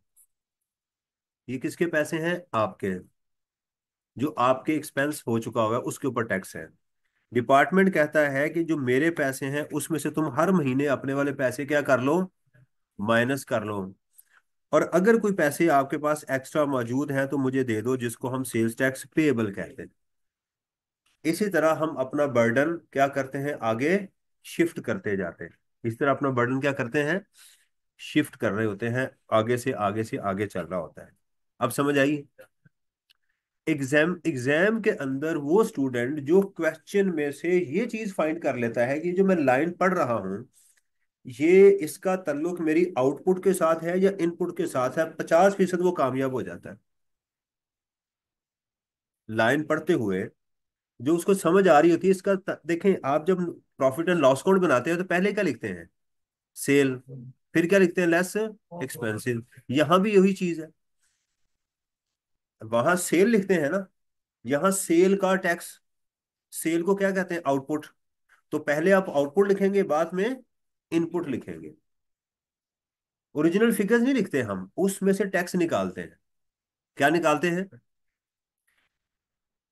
ये किसके पैसे हैं? आपके। जो आपके एक्सपेंस हो चुका हुआ है उसके ऊपर टैक्स है। डिपार्टमेंट कहता है कि जो मेरे पैसे हैं उसमें से तुम हर महीने अपने वाले पैसे क्या कर लो? माइनस कर लो। और अगर कोई पैसे आपके पास एक्स्ट्रा मौजूद हैं तो मुझे दे दो, जिसको हम सेल्स टैक्स पेएबल कहते हैं। इसी तरह हम अपना बर्डन क्या करते हैं? आगे शिफ्ट करते जाते हैं। इस तरह अपना बर्डन क्या करते हैं? शिफ्ट कर रहे होते हैं। आगे से आगे से आगे चल रहा होता है। अब समझ आई? एग्जाम के अंदर वो स्टूडेंट जो क्वेश्चन में से ये चीज फाइंड कर लेता है कि जो मैं लाइन पढ़ रहा हूं ये इसका ताल्लुक मेरी आउटपुट के साथ है या इनपुट के साथ है, 50% वो कामयाब हो जाता है। लाइन पढ़ते हुए जो उसको समझ आ रही होती है इसका देखें आप जब प्रॉफिट एंड लॉस अकाउंट बनाते हैं तो पहले क्या लिखते हैं? सेल। फिर क्या लिखते हैं? Less expensive. यहां भी यही चीज है। वहां सेल लिखते हैं ना, यहाँ सेल का टैक्स। सेल को क्या कहते हैं? आउटपुट। तो पहले आप आउटपुट लिखेंगे बाद में इनपुट लिखेंगे। ओरिजिनल फिगर्स नहीं लिखते हम, उसमें से टैक्स निकालते हैं। क्या निकालते हैं?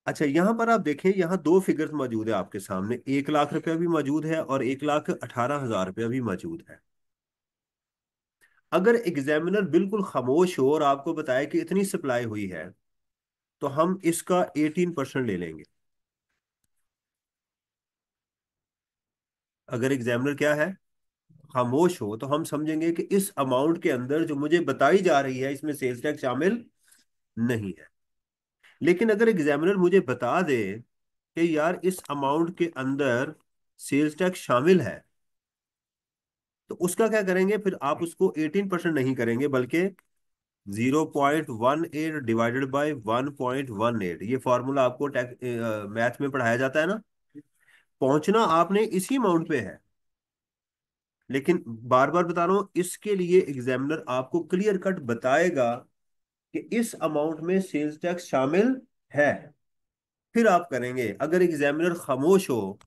अच्छा, यहां पर आप देखें, यहाँ दो फिगर्स मौजूद है आपके सामने, 1 लाख रुपया भी मौजूद है और 1,18,000 रुपया भी मौजूद है। अगर एग्जामिनर बिल्कुल खामोश हो और आपको बताए कि इतनी सप्लाई हुई है, तो हम इसका 18% ले लेंगे। अगर एग्जामिनर क्या है, खामोश हो, तो हम समझेंगे कि इस अमाउंट के अंदर जो मुझे बताई जा रही है इसमें सेल्स टैक्स शामिल नहीं है। लेकिन अगर एग्जामिनर मुझे बता दे कि यार इस अमाउंट के अंदर सेल्स टैक्स शामिल है, तो उसका क्या करेंगे फिर? आप उसको 18% नहीं करेंगे, बल्कि 0.18 डिवाइडेड बाई 1.18। ये फॉर्मूला आपको मैथ में पढ़ाया जाता है ना। पहुंचना आपने इसी अमाउंट पे है, लेकिन बार बार बता रहा हूं, इसके लिए एग्जामिनर आपको क्लियर कट बताएगा कि इस अमाउंट में सेल्स टैक्स शामिल है, फिर आप करेंगे। अगर एग्जामिनर खामोश हो,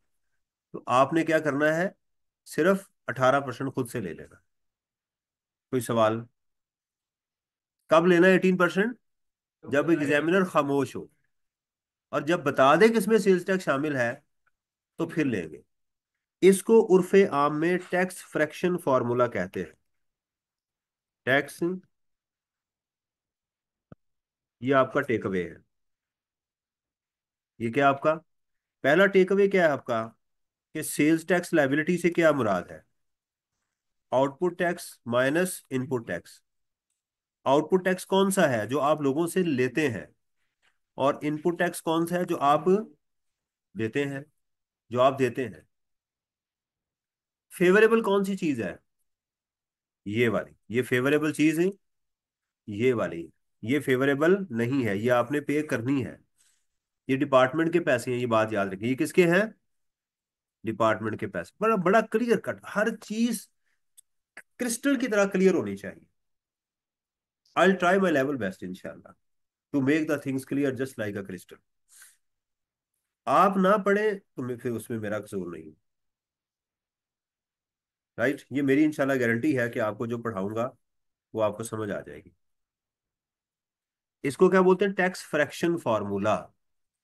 तो आपने क्या करना है? सिर्फ 18% खुद से ले लेना। कोई सवाल? कब लेना है 18%? जब एग्जामिनर खामोश हो, और जब बता दे कि इसमें सेल्स टैक्स शामिल है, तो फिर लेंगे। इसको उर्फे आम में टैक्स फ्रैक्शन फॉर्मूला कहते हैं। टैक्स, ये आपका टेक अवे है। ये क्या आपका पहला टेक अवे क्या है आपका? कि सेल्स टैक्स लायबिलिटी से क्या मुराद है? Output tax minus input tax. Output tax कौन सा है? जो आप लोगों से लेते हैं। और इनपुट टैक्स कौन सा है? जो आप देते हैं, जो आप देते हैं। फेवरेबल कौन सी चीज है? ये वाली। ये फेवरेबल चीज है, ये वाली। ये फेवरेबल नहीं है, ये आपने पे करनी है। ये डिपार्टमेंट के पैसे हैं, ये बात याद रखिए। ये किसके हैं? डिपार्टमेंट के पैसे। बड़ा बड़ा क्लियर कट, हर चीज क्रिस्टल की तरह क्लियर होनी चाहिए। I will try my level best इंशाल्लाह to make the things clear just like a crystal. आप ना पढ़े तो फिर उसमें मेरा कसूर नहीं। राइट, ये मेरी इंशाल्लाह गारंटी है कि आपको जो पढ़ाऊंगा वो आपको समझ आ जाएगी। इसको क्या बोलते हैं? Tax fraction formula.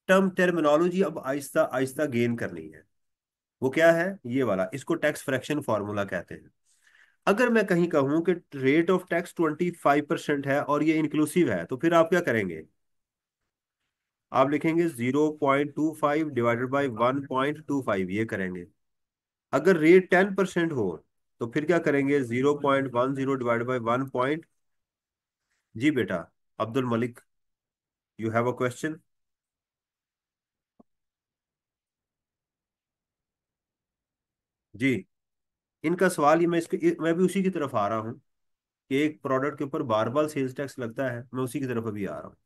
टर्मिनोलॉजी अब आहिस्ता आहिस्ता गेन करनी है। वो क्या है? ये वाला। इसको टैक्स फ्रैक्शन फॉर्मूला कहते हैं। अगर मैं कहीं कहूं कि रेट ऑफ टैक्स 25% है और ये इंक्लूसिव है, तो फिर आप क्या करेंगे? आप लिखेंगे 0.25 डिवाइडेड बाई 1.25, ये करेंगे। अगर रेट 10% हो, तो फिर क्या करेंगे? 0.10 डिवाइडेड बाई 1 जी बेटा, Abdul Malik, you have a question? जी, इनका सवाल, ये मैं भी उसी की तरफ आ रहा हूँ कि एक प्रोडक्ट के ऊपर बार बार सेल्स टैक्स लगता है। मैं उसी की तरफ अभी आ रहा हूँ।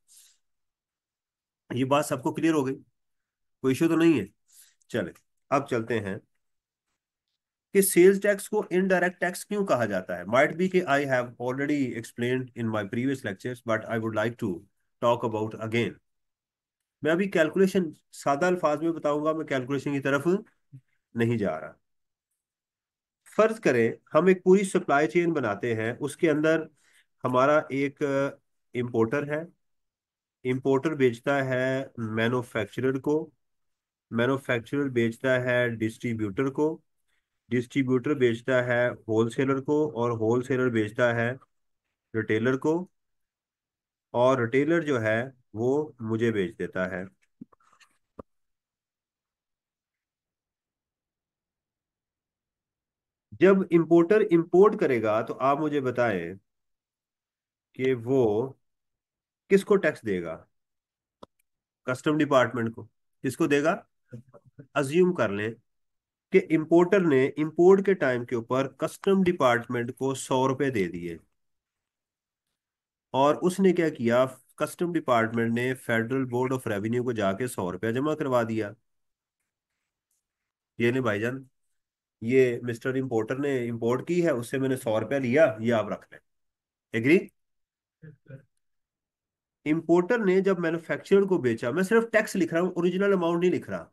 ये बात सबको क्लियर हो गई? कोई इशू तो नहीं है? चले, अब चलते हैं कि सेल्स टैक्स को इनडायरेक्ट टैक्स क्यों कहा जाता है। माइट बी कि I have already explained in my previous lectures, but I would like to talk about again. मैं अभी कैलकुलेशन सादा अल्फाज में बताऊंगा, मैं कैलकुलेशन की तरफ नहीं जा रहा। फर्ज करें हम एक पूरी सप्लाई चेन बनाते हैं, उसके अंदर हमारा एक इंपोर्टर है। इंपोर्टर बेचता है मैन्युफैक्चरर को, मैन्युफैक्चरर बेचता है डिस्ट्रीब्यूटर को, डिस्ट्रीब्यूटर बेचता है होलसेलर को, और होलसेलर बेचता है रिटेलर को, और रिटेलर जो है वो मुझे बेच देता है। जब इंपोर्टर इंपोर्ट करेगा, तो आप मुझे बताएं कि वो किसको टैक्स देगा? कस्टम डिपार्टमेंट को। किसको देगा? अज्यूम कर लें कि इंपोर्टर ने इंपोर्ट के टाइम के ऊपर कस्टम डिपार्टमेंट को 100 रुपए दे दिए, और उसने क्या किया? कस्टम डिपार्टमेंट ने फेडरल बोर्ड ऑफ रेवेन्यू को जाके 100 रुपया जमा करवा दिया। ये नहीं भाईजान, ये मिस्टर इंपोर्टर ने इंपोर्ट की है, उससे मैंने 100 रुपया लिया, ये आप रख लें। एग्री? इंपोर्टर ने जब मैन्युफैक्चरर को बेचा, मैं सिर्फ टैक्स लिख रहा हूँ, ओरिजिनल अमाउंट नहीं लिख रहा।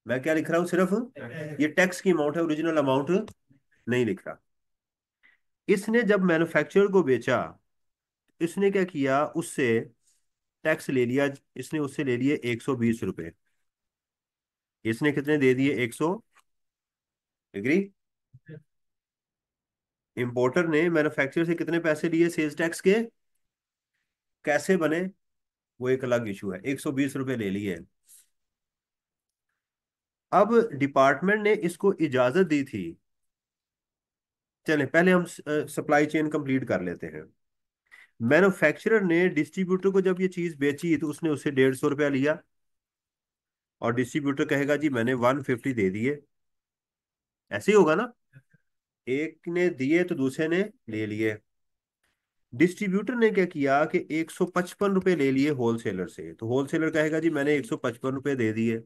मैं क्या लिख रहा हूँ? सिर्फ ये टैक्स की अमाउंट है, ओरिजिनल अमाउंट नहीं लिख रहा। इसने जब मैन्युफैक्चरर को बेचा, इसने क्या किया? उससे टैक्स ले लिया, इसने उससे ले लिए 120 रुपए। इसने कितने दे दिए? 100। एग्री? इंपोर्टर ने मैन्युफैक्चरर से कितने पैसे लिए सेल्स टैक्स के? कैसे बने, वो एक अलग इशू है। 120 रुपए ले लिए। अब डिपार्टमेंट ने इसको इजाजत दी थी। चलें पहले हम सप्लाई चेन कंप्लीट कर लेते हैं। मैन्युफैक्चरर ने डिस्ट्रीब्यूटर को जब ये चीज बेची तो उसने उससे 150 रुपया लिया, और डिस्ट्रीब्यूटर कहेगा जी मैंने 150 दे दिए। ऐसे ही होगा ना? एक ने दिए तो दूसरे ने ले लिए। डिस्ट्रीब्यूटर ने क्या किया कि 155 रुपए ले लिए होलसेलर से, तो होलसेलर कहेगा जी मैंने 155 रुपए दे दिए।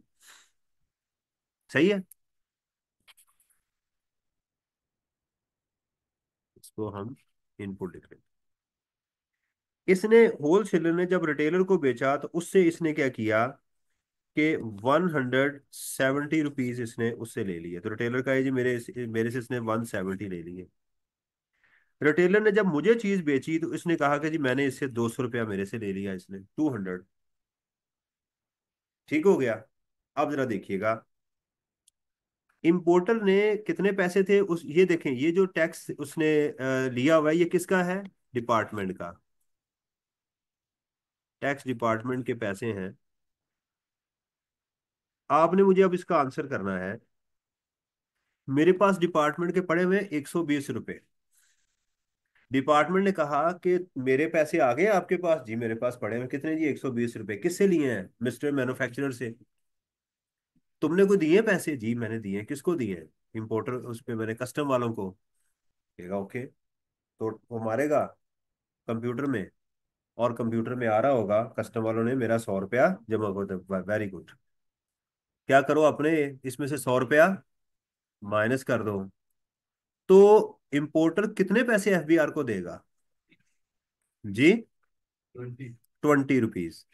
सही है? इसको हम इनपुट लिख लेते। इसने, होलसेलर ने जब रिटेलर को बेचा तो उससे इसने क्या किया कि 170 रुपीज इसने उससे ले लिए। तो रिटेलर का है जी मेरे से इसने 170 ले लिए। रिटेलर ने जब मुझे चीज बेची तो इसने कहा कि जी मैंने इससे 200 रुपया मेरे से ले लिया, इसने 200। ठीक हो गया? अब जरा देखिएगा, इंपोर्टर ने कितने पैसे थे उस, ये देखें ये जो टैक्स उसने लिया हुआ है ये किसका है? डिपार्टमेंट का। टैक्स डिपार्टमेंट के पैसे हैं। आपने मुझे अब इसका आंसर करना है। मेरे पास डिपार्टमेंट के पड़े हुए 120 रुपए। डिपार्टमेंट ने कहा कि मेरे पैसे आ गए आपके पास? जी मेरे पास पड़े हुए कितने जी? 120 रुपए। किससे लिए हैं? मिस्टर मैन्युफैक्चरर से। तुमने को दिए पैसे? जी मैंने दिए। किसको दिए? इंपोर्टर, उस पे मैंने कस्टम वालों को। कहेगा ओके, तो वो मारेगा कंप्यूटर में, और कंप्यूटर में आ रहा होगा कस्टम वालों ने मेरा 100 रुपया जमा कर दिया। Very good. क्या करो, अपने इसमें से 100 रुपया माइनस कर दो। तो इंपोर्टर कितने पैसे एफबीआर को देगा? जी 20 रुपीज।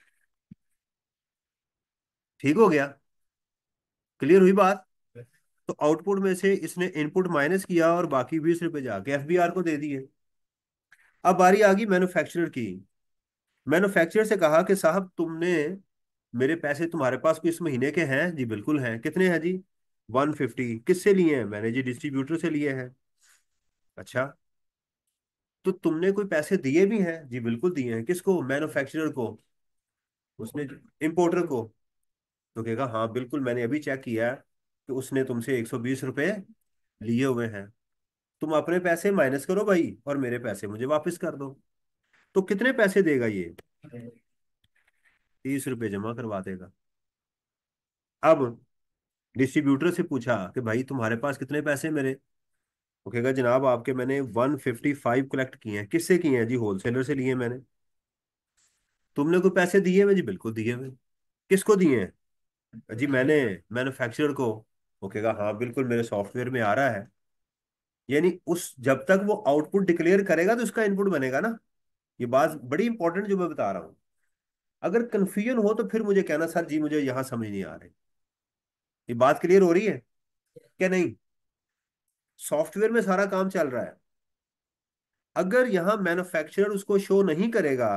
ठीक हो गया? क्लियर हुई बात? तो आउटपुट में से इसने इनपुट माइनस किया और बाकी 20 रुपए जाके एफबीआर को दे दिए। अब बारी आ गई मैन्युफैक्चरर की। मैन्युफैक्चरर से कहा कि साहब तुमने, मेरे पैसे तुम्हारे पास कोई इस महीने के हैं? जी बिल्कुल हैं। कितने हैं जी? 150। किससे लिए हैं? मैंने जी डिस्ट्रीब्यूटर से लिए हैं। अच्छा, तो तुमने कोई पैसे दिए भी हैं? जी बिल्कुल दिए हैं। किसको? मैन्युफैक्चरर को। उसने, इंपोर्टर को। तो कहेगा हाँ बिल्कुल मैंने अभी चेक किया है कि उसने तुमसे 120 रुपए लिए हुए हैं। तुम अपने पैसे माइनस करो भाई, और मेरे पैसे मुझे वापस कर दो। तो कितने पैसे देगा ये? 30 रुपए जमा करवा देगा। अब डिस्ट्रीब्यूटर से पूछा कि भाई तुम्हारे पास कितने पैसे हैं मेरे? वो कहेगा जनाब आपके मैंने 155 कलेक्ट किए हैं। किससे किए हैं? जी होलसेलर से लिए मैंने। तुमने कोई पैसे दिए हुए? जी बिल्कुल दिए हुए। किसको दिए हैं? जी मैंने मैन्युफैक्चरर को। वो कहेगा हाँ बिल्कुल मेरे सॉफ्टवेयर में आ रहा है। यानी उस, जब तक वो आउटपुट डिक्लेयर करेगा तो उसका इनपुट बनेगा ना। ये बात बड़ी इंपॉर्टेंट जो मैं बता रहा हूँ। अगर कंफ्यूजन हो तो फिर मुझे कहना सर जी मुझे यहाँ समझ नहीं आ रही। ये बात क्लियर हो रही है क्या नहीं? सॉफ्टवेयर में सारा काम चल रहा है। अगर यहाँ मैन्युफैक्चरर उसको शो नहीं करेगा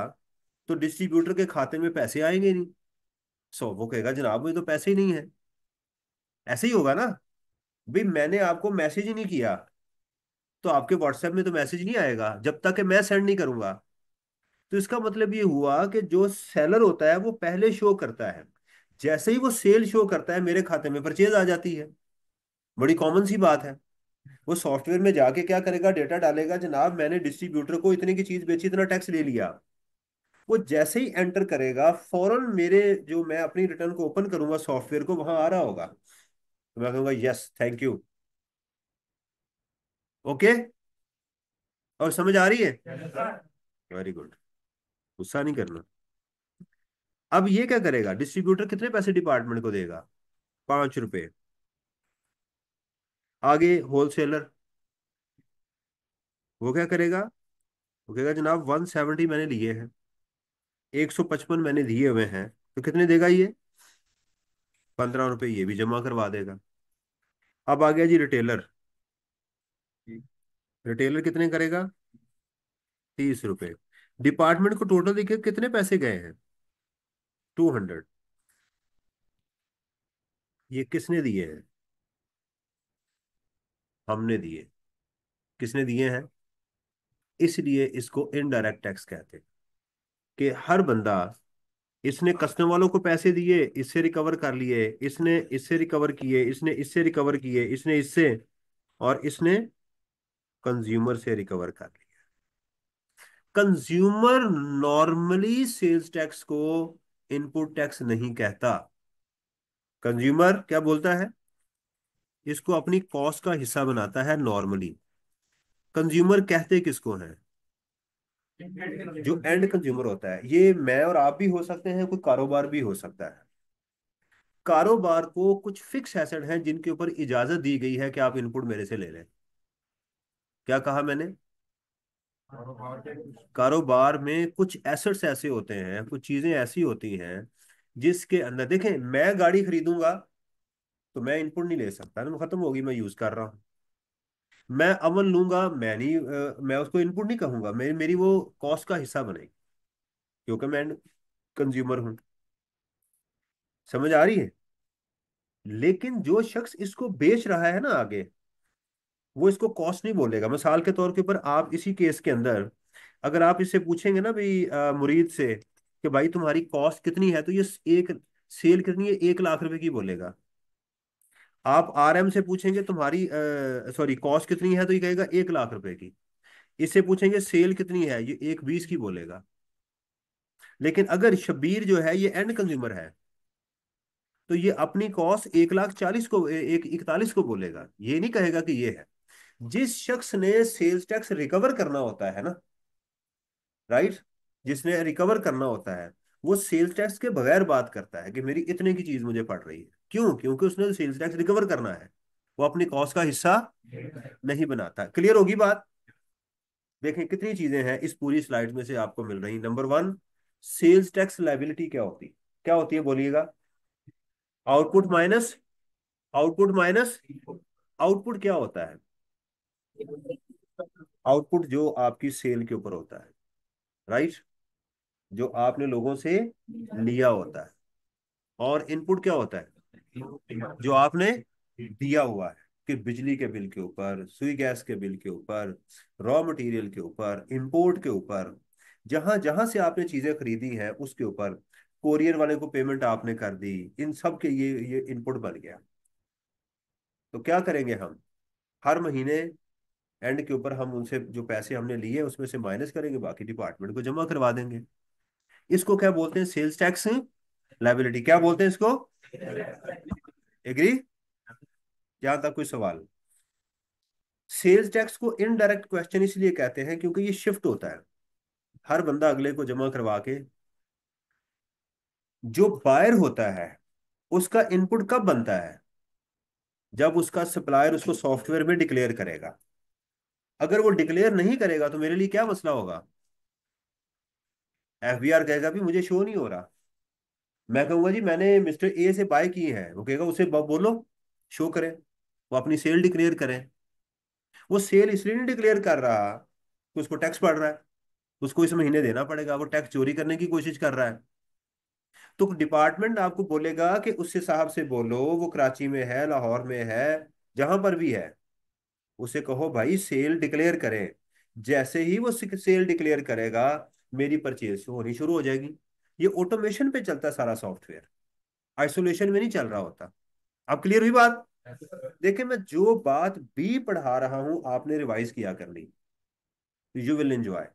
तो डिस्ट्रीब्यूटर के खाते में पैसे आएंगे नहीं। सो वो कहेगा जनाब मुझे तो पैसे ही नहीं है। ऐसे ही होगा ना? भाई मैंने आपको मैसेज ही नहीं किया तो आपके व्हाट्सएप में तो मैसेज नहीं आएगा जब तक कि मैं सेंड नहीं करूंगा। तो इसका मतलब ये हुआ कि जो सेलर होता है वो पहले शो करता है। जैसे ही वो सेल शो करता है मेरे खाते में परचेज आ जाती है। बड़ी कॉमन सी बात है। वो सॉफ्टवेयर में जाके क्या करेगा, डेटा डालेगा जनाब मैंने डिस्ट्रीब्यूटर को इतने की चीज बेची, इतना टैक्स ले लिया। वो जैसे ही एंटर करेगा फौरन मेरे, जो मैं अपनी रिटर्न को ओपन करूंगा सॉफ्टवेयर को, वहां आ रहा होगा। तो मैं कहूंगा यस थैंक यू। ओके? और समझ आ रही है? Very good. गुस्सा नहीं करना। अब ये क्या करेगा, डिस्ट्रीब्यूटर कितने पैसे डिपार्टमेंट को देगा? 5 रुपए। आगे होलसेलर, वो क्या करेगा? वो कहेगा जनाब 170 मैंने लिए हैं, 155 मैंने दिए हुए हैं, तो कितने देगा ये? 15 रुपए ये भी जमा करवा देगा। अब आ गया जी रिटेलर। रिटेलर कितने करेगा? 30 रुपए। डिपार्टमेंट को टोटल देखिए कितने पैसे गए हैं? 200। ये किसने दिए हैं? हमने दिए। किसने दिए हैं? इसलिए इसको इनडायरेक्ट टैक्स कहते हैं कि हर बंदा, इसने कस्टमर वालों को पैसे दिए, इससे रिकवर कर लिए, इसने इससे रिकवर किए, इसने इससे रिकवर किए, इसने इससे, और इसने कंज्यूमर से रिकवर कर लिया। कंज्यूमर नॉर्मली सेल्स टैक्स को इनपुट टैक्स नहीं कहता। कंज्यूमर क्या बोलता है? इसको अपनी कॉस्ट का हिस्सा बनाता है नॉर्मली। कंज्यूमर कहते किसको है? जो एंड कंज्यूमर होता है, ये मैं और आप भी हो सकते हैं, कोई कारोबार भी हो सकता है। कारोबार को कुछ फिक्स एसेट हैं जिनके ऊपर इजाजत दी गई है कि आप इनपुट मेरे से ले लें। क्या कहा मैंने? कारोबार में कुछ एसेट्स ऐसे होते हैं, कुछ चीजें ऐसी होती हैं जिसके अंदर, देखें, मैं गाड़ी खरीदूंगा तो मैं इनपुट नहीं ले सकता ना, खत्म होगी, मैं यूज कर रहा हूँ। मैं अवन लूंगा, मैं नहीं मैं उसको इनपुट नहीं कहूंगा, मेरी मेरी वो कॉस्ट का हिस्सा बनेगी, क्योंकि मैं कंज्यूमर हूं। समझ आ रही है? लेकिन जो शख्स इसको बेच रहा है ना आगे, वो इसको कॉस्ट नहीं बोलेगा। मिसाल के तौर के ऊपर, आप इसी केस के अंदर अगर आप इससे पूछेंगे ना भाई, मुरीद से कि भाई तुम्हारी कॉस्ट कितनी है, तो ये एक सेल कितनी है, 1 लाख रुपए की बोलेगा। आप आरएम से पूछेंगे तुम्हारी सॉरी कॉस्ट कितनी है, तो ये कहेगा 1 लाख रुपए की। इससे पूछेंगे सेल कितनी है, ये 1,20 की बोलेगा। लेकिन अगर शब्बीर जो है ये एंड कंज्यूमर है, तो ये अपनी कॉस्ट 1,40,000 को 1,41 को बोलेगा, ये नहीं कहेगा कि ये है। जिस शख्स ने सेल्स टैक्स रिकवर करना होता है ना, राइट, जिसने रिकवर करना होता है, वो सेल्स टैक्स के बगैर बात करता है कि मेरी इतने की चीज मुझे पड़ रही है। क्यों? क्योंकि उसने सेल्स टैक्स रिकवर करना है, वो अपनी कॉस्ट का हिस्सा नहीं बनाता। क्लियर होगी बात? देखें कितनी चीजें हैं इस पूरी स्लाइड में से आपको मिल रही। Number one, sales tax liability क्या होती है? क्या होती है बोलिएगा? Output minus, output minus, output क्या होता है? आउटपुट जो आपकी सेल के ऊपर होता है, राइट, जो आपने लोगों से लिया होता है। और इनपुट क्या होता है? जो आपने दिया हुआ है, कि बिजली के बिल के ऊपर, सुई गैस के बिल के ऊपर, रॉ मटेरियल के ऊपर, इंपोर्ट के ऊपर, जहां जहां से आपने चीजें खरीदी हैं उसके ऊपर, कोरियर वाले को पेमेंट आपने कर दी, इन सब के ये इनपुट बन गया। तो क्या करेंगे हम? हर महीने एंड के ऊपर हम उनसे जो पैसे हमने लिए उसमें से माइनस करेंगे, बाकी डिपार्टमेंट को जमा करवा देंगे। इसको क्या बोलते हैं? Sales tax liability. क्या बोलते हैं इसको? एग्री? जहां तक कोई सवाल? सेल्स टैक्स को इनडायरेक्ट क्वेश्चन इसलिए कहते हैं क्योंकि ये शिफ्ट होता है, हर बंदा अगले को जमा करवा के। जो बायर होता है उसका इनपुट कब बनता है? जब उसका सप्लायर उसको सॉफ्टवेयर में डिक्लेयर करेगा। अगर वो डिक्लेयर नहीं करेगा तो मेरे लिए क्या मसला होगा? एफबीआर कहेगा भी मुझे शो नहीं हो रहा। मैं कहूंगा जी मैंने मिस्टर ए से बाय की है, वो कहेगा उसे बोलो शो करे, वो अपनी सेल डिक्लेयर करे। वो सेल इसलिए नहीं डिक्लेयर कर रहा कि उसको टैक्स पड़ रहा है, उसको इस महीने देना पड़ेगा, वो टैक्स चोरी करने की कोशिश कर रहा है। तो डिपार्टमेंट आपको बोलेगा कि उससे साहब से बोलो, वो कराची में है, लाहौर में है, जहां पर भी है, उसे कहो भाई सेल डिक्लेयर करें। जैसे ही वो सेल डिक्लेयर करेगा, मेरी परचेज होनी शुरू हो जाएगी। ये ऑटोमेशन पे चलता है सारा सॉफ्टवेयर, आइसोलेशन में नहीं चल रहा होता। अब क्लियर हुई बात? देखिए, मैं जो बात भी पढ़ा रहा हूं आपने रिवाइज किया करनी, यू विल एंजॉय।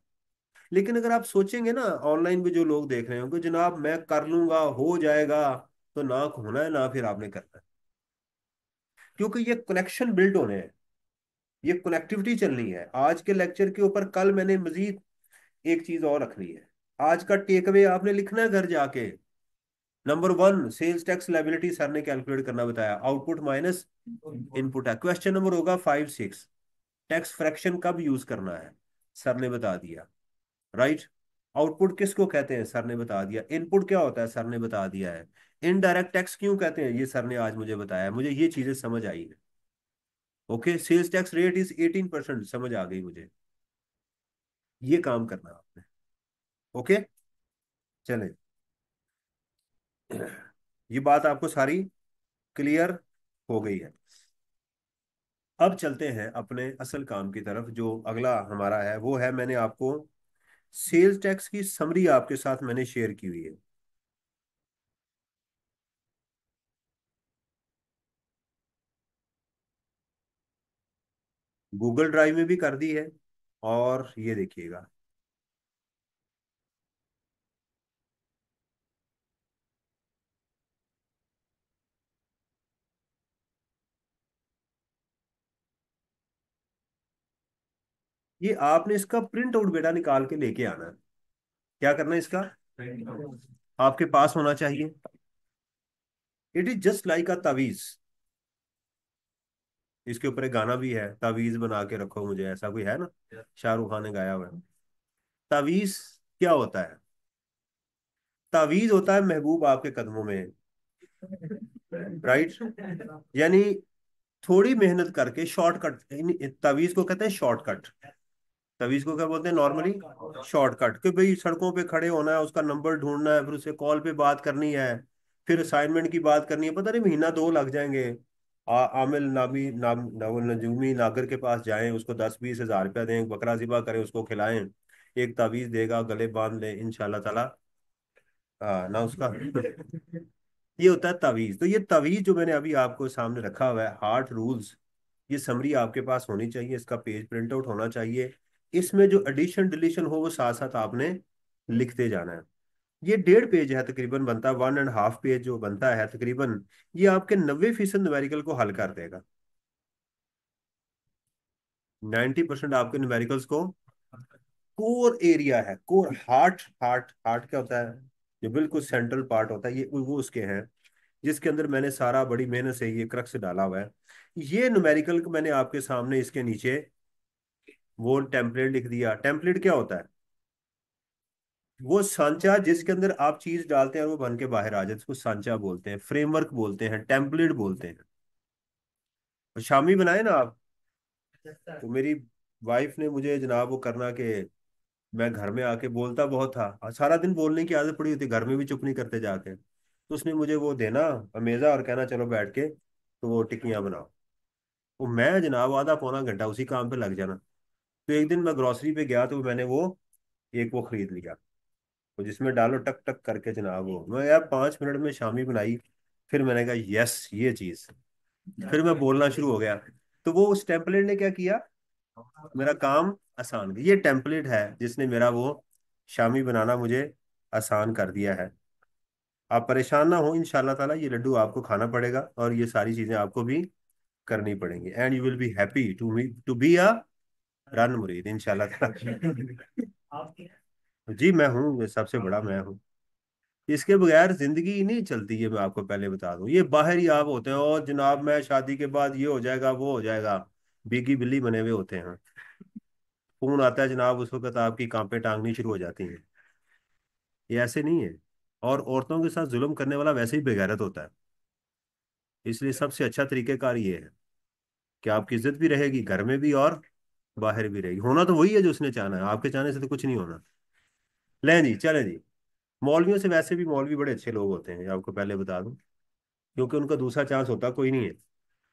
लेकिन अगर आप सोचेंगे ना, ऑनलाइन पे जो लोग देख रहे होंगे, जनाब मैं कर लूंगा, हो जाएगा, तो ना होना है ना फिर आपने करना है। क्योंकि ये कनेक्शन बिल्ड होने हैं, ये कनेक्टिविटी चलनी है। आज के लेक्चर के ऊपर कल मैंने मजीद एक चीज और रखनी है। आज का टेक अवे आपने लिखना है घर जाके। Number one, sales tax liability sir ने कैलकुलेट करना बताया, आउटपुट माइनस इनपुट है। क्वेश्चन नंबर होगा 5, 6, टैक्स फ्रैक्शन कब यूज करना है, सर ने बता दिया, राइट। आउटपुट किसको कहते हैं, सर ने बता दिया। इनपुट क्या होता है, सर ने बता दिया है। इनडायरेक्ट टैक्स क्यों कहते हैं, ये सर ने आज मुझे बताया, मुझे ये चीजें समझ आई है। Okay, sales tax rate is 18%, समझ आ गई मुझे। ये काम करना आपने। ओके, चले। ये बात आपको सारी क्लियर हो गई है। अब चलते हैं अपने असल काम की तरफ। जो अगला हमारा है वो है, मैंने आपको सेल्स टैक्स की समरी आपके साथ मैंने शेयर की हुई है। गूगल ड्राइव में भी कर दी है। और ये देखिएगा, ये आपने इसका प्रिंट आउट बेटा निकाल के लेके आना है। क्या करना है इसका? आपके पास होना चाहिए। It is just like a तावीज। इसके ऊपर एक गाना भी है, तावीज बना के रखो मुझे, ऐसा कोई है ना, शाहरुख खान ने गाया हुआ है। तावीज क्या होता है? तावीज होता है महबूब आपके कदमों में, राइट। यानी थोड़ी मेहनत करके शॉर्टकट, तावीज को कहते हैं शॉर्टकट। तवीज को क्या बोलते हैं नॉर्मली? शॉर्टकट। कि भाई सड़कों पे खड़े होना है, उसका नंबर ढूंढना है, फिर उससे कॉल पे बात करनी है, फिर असाइनमेंट की बात करनी है, पता नहीं महीना दो लग जाएंगे। आमिल नामी नाम नजूमी नागर के पास जाएं, उसको 10-20 हज़ार रुपया दें, बकरा ज़िबा करें, उसको खिलाएं, एक तावीज देगा, गले बांध लें इंशाल्लाह ताला। हाँ ना उसका ये होता है तावीज। तो ये तावीज जो मैंने अभी आपको सामने रखा हुआ है, हार्ट रूल्स, ये समरी आपके पास होनी चाहिए, इसका पेज प्रिंट आउट होना चाहिए। इसमें जो एडिशन डिलीशन हो वो साथ साथ आपने लिखते जाना है। ये 1.5 पेज है तकरीबन, बनता है 1.5 पेज जो बनता है तकरीबन। ये आपके 90% न्यूमेरिकल को हल कर देगा। 90% आपके न्यूमेरिकल्स को, कोर एरिया है, कोर हार्ट, हार्ट क्या होता है? जो बिल्कुल सेंट्रल पार्ट होता है, ये वो उसके हैं, जिसके अंदर मैंने सारा बड़ी मेहनत से ये क्रक्स डाला हुआ है। ये न्यूमेरिकल को मैंने आपके सामने इसके नीचे वो टेम्पलेट लिख दिया। टेम्पलेट क्या होता है? वो सांचा जिसके अंदर आप चीज डालते हैं और वो बन के बाहर आ जाए, उसको सांचा बोलते हैं, फ्रेमवर्क बोलते हैं, टेम्पलेट बोलते हैं। और शामी बनाए ना आप, तो मेरी वाइफ ने मुझे जनाब वो करना कि मैं घर में आके बोलता बहुत था, और सारा दिन बोलने की आदत पड़ी होती, घर में भी चुप नहीं करते जाके, तो उसने मुझे वो देना अमेजा और कहना चलो बैठ के तो वो टिक्कियां बनाओ। वो मैं जनाब आधा पौना घंटा उसी काम पे लग जाना। तो एक दिन मैं ग्रोसरी पे गया तो मैंने वो एक वो खरीद लिया, वो जिसमें डालो टक टक करके जनाब, वो मैं यार 5 मिनट में शामी बनाई। फिर मैंने कहा यस ये चीज, फिर मैं बोलना शुरू हो गया। तो वो उस टेम्पलेट ने क्या किया, मेरा काम आसान किया। ये टेम्पलेट है जिसने मेरा वो शामी बनाना मुझे आसान कर दिया है। आप परेशान ना हो, इंशाल्लाह ताला ये लड्डू आपको खाना पड़ेगा और ये सारी चीजें आपको भी करनी पड़ेंगी, and you will be happy to be a रन मुरीद इंशाल्लाह ताला। जी मैं हूँ, सबसे बड़ा मैं हूँ। इसके बगैर जिंदगी ही नहीं चलती है, मैं आपको पहले बता दूं। ये बाहर ही आप होते हैं और जनाब मैं शादी के बाद ये हो जाएगा वो हो जाएगा, बीगी बिल्ली बने हुए होते हैं। फोन आता है जनाब, उस वक्त आपकी कांपे टांगनी शुरू हो जाती हैं। ये ऐसे नहीं है। और औरतों के साथ जुल्म करने वाला वैसे ही बेगैरत होता है। इसलिए सबसे अच्छा तरीकेकार ये है कि आपकी इज्जत भी रहेगी घर में भी और बाहर भी रहेगी। होना तो वही है जो उसने चाहना है, आपके चाहने से तो कुछ नहीं होना। लें जी, चलें जी। मौलवियों से वैसे भी मौलवी बड़े अच्छे लोग होते हैं, ये आपको पहले बता दूं, क्योंकि उनका दूसरा चांस होता कोई नहीं है।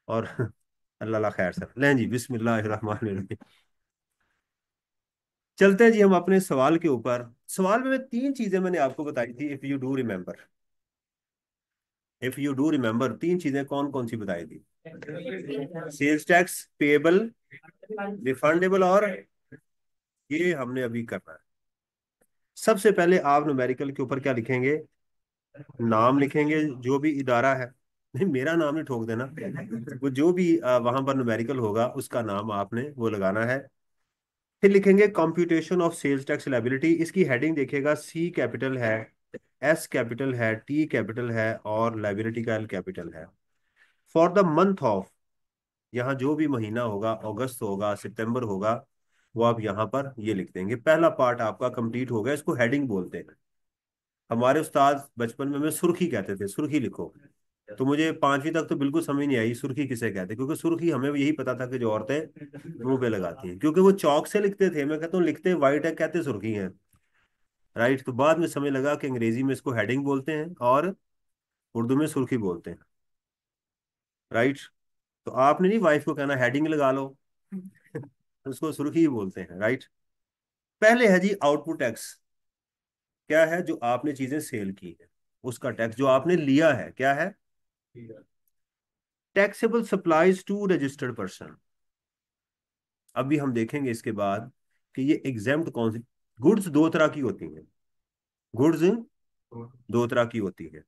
और अल्लाह ला खैर सर। लें जी, बिस्मिल्लाहिर्रहमानिर्रहीम। चलते हैं जी हम अपने सवाल के ऊपर। सवाल में 3 चीजें मैंने आपको बताई थी, if you do remember. If you do remember, 3 चीजें कौन कौन सी बताई थी? सेल्स टैक्स पेएबल, रिफंडेबल, और ये हमने अभी करना है। सबसे पहले आप न्यूमेरिकल के ऊपर क्या लिखेंगे? नाम लिखेंगे, जो भी इदारा है। नहीं, मेरा नाम नहीं ठोक देना। वो जो भी वहां पर न्यूमेरिकल होगा उसका नाम आपने वो लगाना है। फिर लिखेंगे computation of sales tax liability. इसकी हेडिंग देखिएगा, सी कैपिटल है, एस कैपिटल है, टी कैपिटल है, और लायबिलिटी का एल कैपिटल है। फॉर द मंथ ऑफ, यहाँ जो भी महीना होगा, अगस्त होगा, सितंबर होगा, वो आप यहाँ पर ये लिख देंगे। पहला पार्ट आपका कंप्लीट हो गया। इसको हेडिंग बोलते हैं। हमारे उस्ताद बचपन में हमें सुर्खी कहते थे, सुर्खी लिखो। तो मुझे 5वीं तक तो बिल्कुल समझ नहीं आई सुर्खी किसे कहते हैं, क्योंकि सुर्खी हमें यही पता था कि जो औरतें मुंह पे लगाती हैं, क्योंकि वो चौक से लिखते थे। मैं कहता हूँ लिखते वाइट है, कहते सुर्खी है, राइट। तो बाद में समझ लगा कि अंग्रेजी में इसको हेडिंग बोलते हैं। और उर्दू में सुर्खी बोलते हैं, राइट। तो आपने नहीं वाइफ को कहना हेडिंग लगा लो, उसको सुर्खी ही बोलते हैं, राइट। पहले है जी आउटपुट टैक्स। क्या है? जो आपने चीजें सेल की है उसका टैक्स, जो आपने लिया है, क्या है? Taxable supplies to registered person. अभी हम देखेंगे इसके बाद कि ये एग्जेम्प्ट कौन सी। गुड्स दो तरह की होती हैं, गुड्स दो तरह की होती हैं।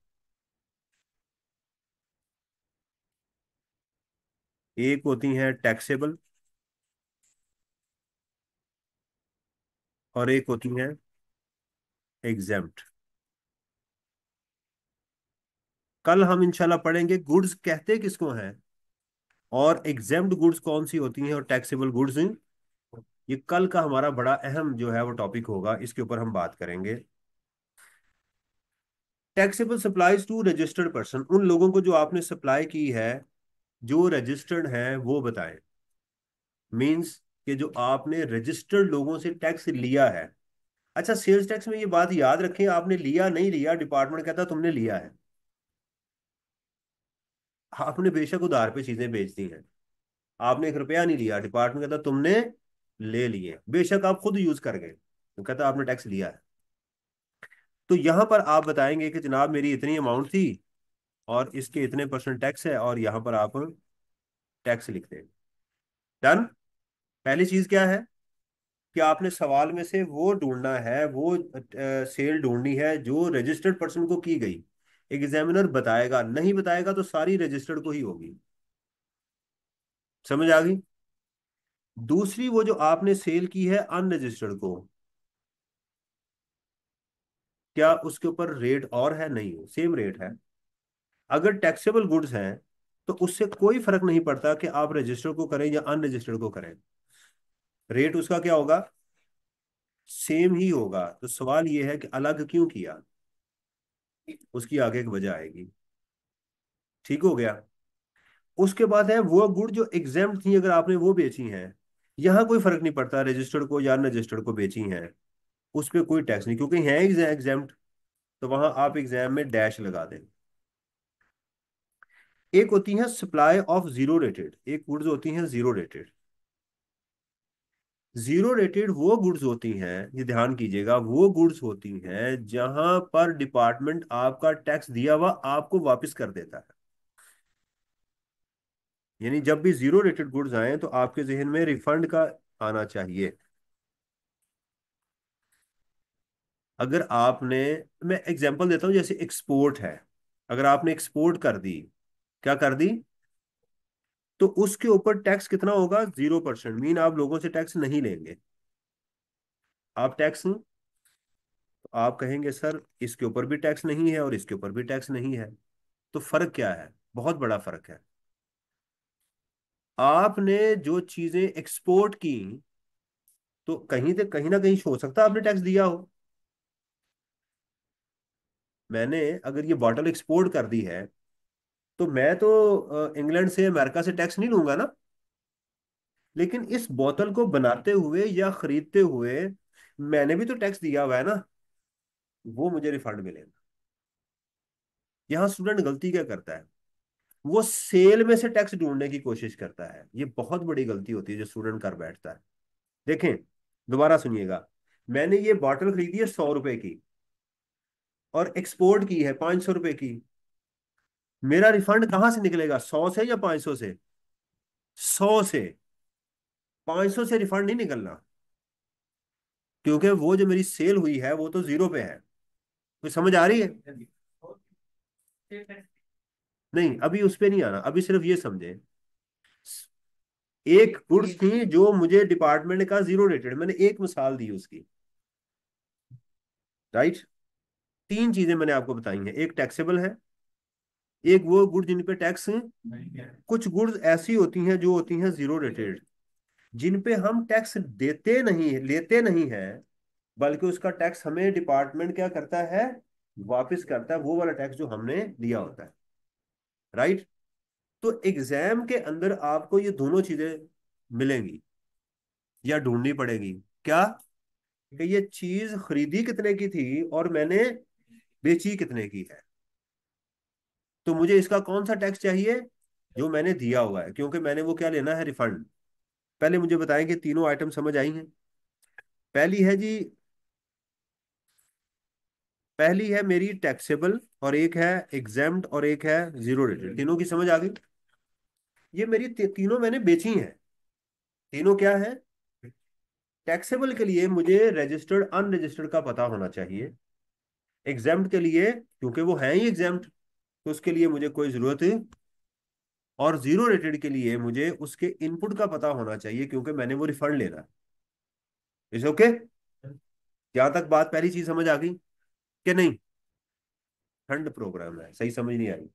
एक होती हैं टैक्सेबल और एक होती हैं एग्जेम्प्ट। कल हम इंशाल्लाह पढ़ेंगे गुड्स कहते किसको हैं और एग्जेम्प्ट गुड्स कौन सी होती हैं और टैक्सेबल गुड्स। ये कल का हमारा बड़ा अहम जो है वो टॉपिक होगा, इसके ऊपर हम बात करेंगे। Taxable supplies to registered person, उन लोगों को जो आपने सप्लाई की है जो रजिस्टर्ड है वो बताएं। मींस कि जो आपने रजिस्टर्ड लोगों से टैक्स लिया है। अच्छा, सेल्स टैक्स में ये बात याद रखें, आपने लिया नहीं लिया डिपार्टमेंट कहता तुमने लिया है। आपने बेशक उधार पे चीजें बेच दी हैं, आपने 1 रुपया नहीं लिया, डिपार्टमेंट कहता तुमने ले लिए, बेशक आप खुद यूज कर गए, तो कहता आपने टैक्स लिया है। तो यहां पर आप बताएंगे कि जनाब मेरी इतनी अमाउंट थी और इसके इतने परसेंट टैक्स है, और यहां पर आप टैक्स लिख दें। डन। पहली चीज क्या है कि आपने सवाल में से वो ढूंढना है, वो सेल ढूंढनी है जो रजिस्टर्ड पर्सन को की गई। एग्जामिनर बताएगा, नहीं बताएगा तो सारी रजिस्टर्ड को ही होगी। समझ आ गई? दूसरी, वो जो आपने सेल की है अनरजिस्टर्ड को, क्या उसके ऊपर रेट और है? नहीं, सेम रेट है। अगर टैक्सेबल गुड्स हैं तो उससे कोई फर्क नहीं पड़ता कि आप रजिस्टर्ड को करें या अनरजिस्टर्ड को करें, रेट उसका क्या होगा? सेम ही होगा। तो सवाल ये है कि अलग क्यों किया, उसकी आगे एक वजह आएगी। ठीक हो गया? उसके बाद है वो गुड जो एग्जाम्प्ट थी, अगर आपने वो बेची हैं, यहां कोई फर्क नहीं पड़ता रजिस्टर्ड को या अनरजिस्टर्ड को बेची हैं, उस पर कोई टैक्स नहीं क्योंकि है एग्जाम्प्ट। तो वहां आप एग्जाम में डैश लगा दें। एक होती है सप्लाई ऑफ जीरो रेटेड, एक गुड्स होती हैं जीरो रेटेड। जीरो रेटेड वो गुड्स होती हैं, ये ध्यान कीजिएगा, वो गुड्स होती हैं जहां पर डिपार्टमेंट आपका टैक्स दिया हुआ आपको वापस कर देता है। यानी जब भी जीरो रेटेड गुड्स आए तो आपके जहन में रिफंड का आना चाहिए। अगर आपने, मैं एग्जांपल देता हूं, जैसे एक्सपोर्ट है, अगर आपने एक्सपोर्ट कर दी, क्या कर दी, तो उसके ऊपर टैक्स कितना होगा? 0%। मीन आप लोगों से टैक्स नहीं लेंगे। आप टैक्स, आप कहेंगे सर इसके ऊपर भी टैक्स नहीं है और इसके ऊपर भी टैक्स नहीं है। तो फर्क क्या है? बहुत बड़ा फर्क है। आपने जो चीजें एक्सपोर्ट की, तो कहीं से कहीं ना कहीं हो सकता है आपने टैक्स दिया हो। मैंने अगर ये बॉटल एक्सपोर्ट कर दी है तो मैं तो इंग्लैंड से अमेरिका से टैक्स नहीं लूंगा ना। लेकिन इस बोतल को बनाते हुए या खरीदते हुए मैंने भी तो टैक्स दिया हुआ है ना, वो मुझे रिफंड मिलेगा। यहाँ स्टूडेंट गलती क्या करता है? वो सेल में से टैक्स ढूंढने की कोशिश करता है। ये बहुत बड़ी गलती होती है जो स्टूडेंट कर बैठता है। देखें, दोबारा सुनिएगा, मैंने ये बॉटल खरीदी है 100 रुपए की और एक्सपोर्ट की है 500 रुपए की। मेरा रिफंड कहां से निकलेगा? 100 से या 500 से? 100 से। 500 से रिफंड नहीं निकलना, क्योंकि वो जो मेरी सेल हुई है वो तो जीरो पे है। कोई समझ आ रही है? नहीं, अभी उस पे नहीं आना, अभी सिर्फ ये समझे। एक गुड्स थी जो मुझे डिपार्टमेंट का जीरो रेटेड, मैंने एक मिसाल दी उसकी, राइट। तीन चीजें मैंने आपको बताई हैं, एक टैक्सेबल है, एक वो गुड्स जिन पे टैक्स है, कुछ गुड्स ऐसी होती हैं जो होती हैं जीरो रेटेड, जिन पे हम टैक्स देते नहीं, लेते नहीं है, बल्कि उसका टैक्स हमें डिपार्टमेंट क्या करता है? वापस करता है, वो वाला टैक्स जो हमने दिया होता है, राइट। तो एग्जाम के अंदर आपको ये दोनों चीजें मिलेंगी या ढूंढनी पड़ेगी। क्या? कि ये चीज खरीदी कितने की थी और मैंने बेची कितने की है। तो मुझे इसका कौन सा टैक्स चाहिए? जो मैंने दिया हुआ है, क्योंकि मैंने वो क्या लेना है, रिफंड। पहले मुझे बताएं कि तीनों आइटम समझ आई हैं। पहली है जी, पहली है मेरी टैक्सेबल, और एक है एग्जेम्प्ट, और एक है जीरो रेटेड। तीनों की समझ आ गई? ये मेरी तीनों मैंने बेची हैं। तीनों क्या है? टैक्सेबल के लिए मुझे रजिस्टर्ड अनरजिस्टर्ड का पता होना चाहिए। एग्जेम्प्ट के लिए, क्योंकि वो है ही एग्जेम्प्ट, तो उसके लिए मुझे कोई जरूरत, और जीरो रेटेड के लिए मुझे उसके इनपुट का पता होना चाहिए, क्योंकि मैंने वो रिफंड लेना है। Is okay? यहां तक बात, पहली चीज समझ आ गई कि नहीं? फंड प्रोग्राम है, सही समझ नहीं आई?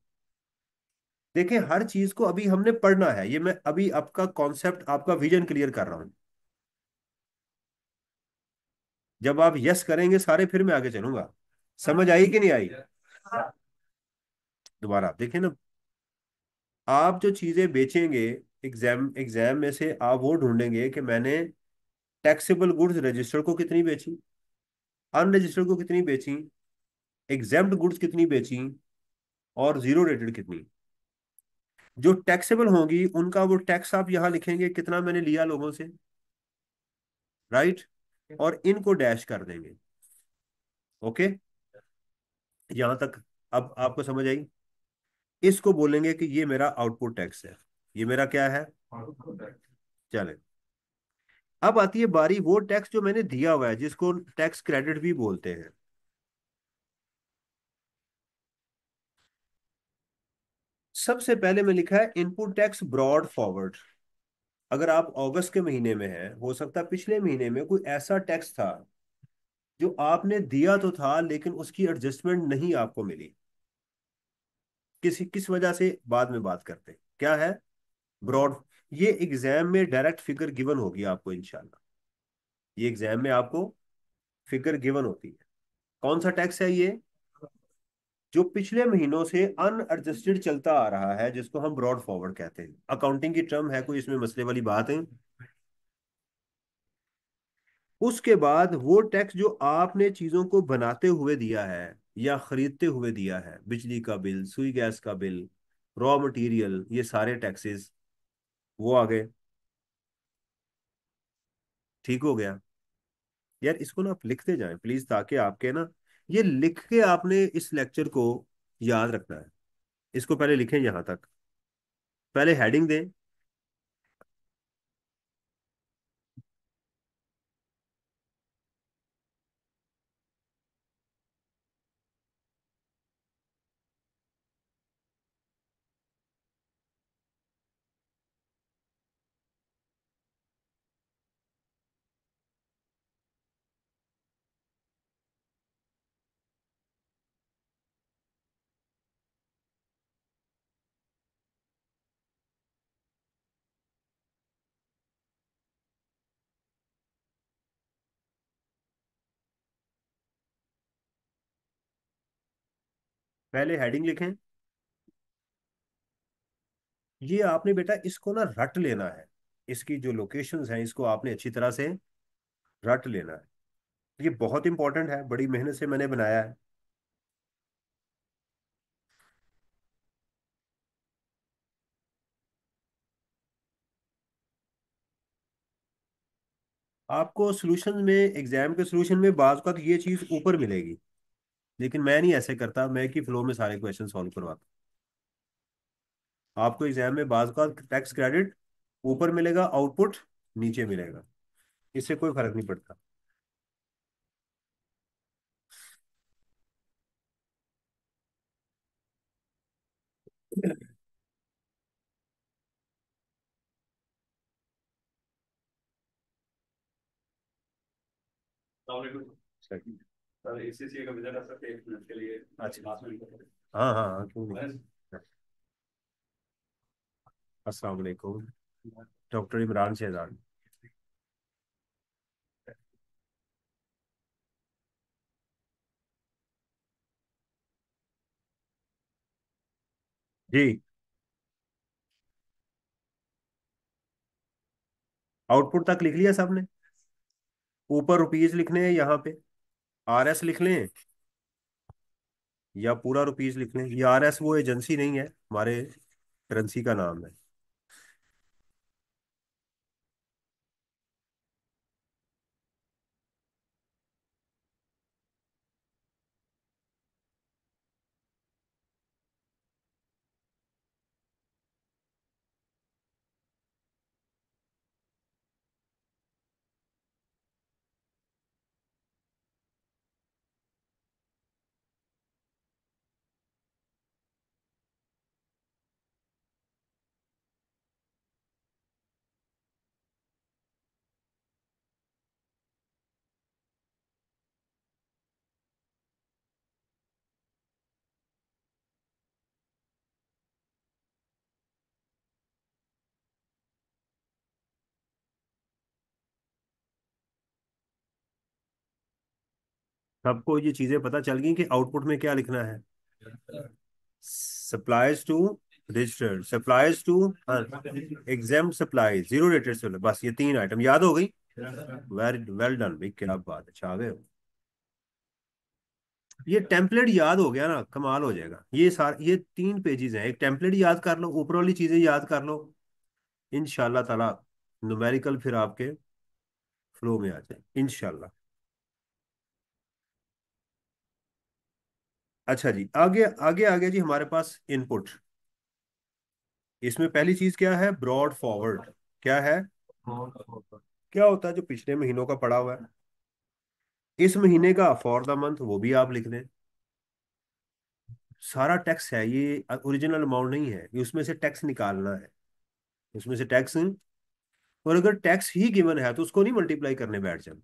देखिए, हर चीज को अभी हमने पढ़ना है, ये मैं अभी आपका कॉन्सेप्ट, आपका विजन क्लियर कर रहा हूं। जब आप यस करेंगे सारे, फिर मैं आगे चलूंगा। समझ आई कि नहीं आई? दोबारा आप देखिए ना। आप जो चीजें बेचेंगे, एग्जाम एग्जाम में से आप वो ढूंढेंगे कि मैंने टैक्सेबल गुड्स रजिस्टर्ड को कितनी बेची, अनरजिस्टर्ड को कितनी बेची, एग्जेम्प्ट गुड्स कितनी बेची, और जीरो रेटेड कितनी। जो टैक्सेबल होंगी उनका वो टैक्स आप यहां लिखेंगे, कितना मैंने लिया लोगों से, राइट? और इनको डैश कर देंगे। ओके, यहां तक अब आपको समझ आई? इसको बोलेंगे कि ये मेरा आउटपुट टैक्स है। ये मेरा क्या है? चले, अब आती है बारी वो टैक्स जो मैंने दिया हुआ है, जिसको टैक्स क्रेडिट भी बोलते हैं। सबसे पहले में लिखा है इनपुट टैक्स ब्रॉड फॉरवर्ड। अगर आप अगस्त के महीने में हैं, हो सकता है पिछले महीने में कोई ऐसा टैक्स था जो आपने दिया तो था, लेकिन उसकी एडजस्टमेंट नहीं आपको मिली, किसी किस वजह से, बाद में बात करते हैं। क्या है? ब्रॉड। ये एग्जाम में डायरेक्ट फिगर गिवन होगी आपको इंशाल्लाह। ये एग्जाम में आपको फिगर गिवन होती है। कौन सा टैक्स है ये? जो पिछले महीनों से अनएडजस्टेड चलता आ रहा है, जिसको हम ब्रॉड फॉरवर्ड कहते हैं। अकाउंटिंग की टर्म है, कोई इसमें मसले वाली बात है? उसके बाद वो टैक्स जो आपने चीजों को बनाते हुए दिया है या खरीदते हुए दिया है, बिजली का बिल, सुई गैस का बिल, रॉ मटेरियल, ये सारे टैक्सेस वो आ गए। ठीक हो गया? यार इसको ना आप लिखते जाएं प्लीज, ताकि आपके ना, ये लिख के आपने इस लेक्चर को याद रखना है। इसको पहले लिखें यहां तक, पहले हेडिंग दें। पहले हेडिंग लिखें। ये आपने बेटा इसको ना रट लेना है। इसकी जो लोकेशंस हैं, इसको आपने अच्छी तरह से रट लेना है। ये बहुत इंपॉर्टेंट है, बड़ी मेहनत से मैंने बनाया है। आपको सॉल्यूशन में, एग्जाम के सॉल्यूशन में बाज का ये चीज ऊपर मिलेगी, लेकिन मैं नहीं ऐसे करता, मैं की फ्लो में सारे क्वेश्चन सॉल्व करवाता हूं। आपको एग्जाम में बाज का टैक्स क्रेडिट ऊपर मिलेगा, आउटपुट नीचे मिलेगा। इससे कोई फर्क नहीं पड़ता। सही। सर एसीसी का विजिट कर सकते हैं 1 मिनट के लिए? अच्छा। Last minute. हाँ हाँ हाँ, क्यों नहीं। अस्सलाम वालेकुम। डॉक्टर इमरान शहजाद। जी। आउटपुट तक लिख लिया सबने? ऊपर रुपीज लिखने हैं यहाँ पे, आर एस लिख लें। या पूरा रुपीज लिख लें। ये RS वो एजेंसी नहीं है, हमारे करेंसी का नाम है। सबको ये चीजें पता चल गई कि आउटपुट में क्या लिखना है। Supplies to registered, supplies to exempt, supply zero rated से, बस ये तीन आइटम याद हो गई। वेरी वेल डन भाई, क्या बात है, अच्छा आ गए हो। ये टेम्पलेट याद हो गया ना, कमाल हो जाएगा। ये सार ये 3 पेजेस हैं, एक टेम्पलेट याद कर लो, ऊपर वाली चीजें याद कर लो, इंशाल्लाह ताला न्यूमेरिकल फिर आपके फ्लो में आ जाए इंशाल्लाह। अच्छा जी, आगे आगे आगे जी, हमारे पास इनपुट। इसमें पहली चीज क्या है, ब्रॉड फॉरवर्ड। क्या है, क्या होता है जो पिछले महीनों का पड़ा हुआ है, इस महीने का फॉर द मंथ वो भी आप लिख दें। सारा टैक्स है ये, ओरिजिनल अमाउंट नहीं है ये, उसमें से टैक्स निकालना है, उसमें से टैक्स। और अगर टैक्स ही गिवन है तो उसको नहीं मल्टीप्लाई करने बैठ जाना।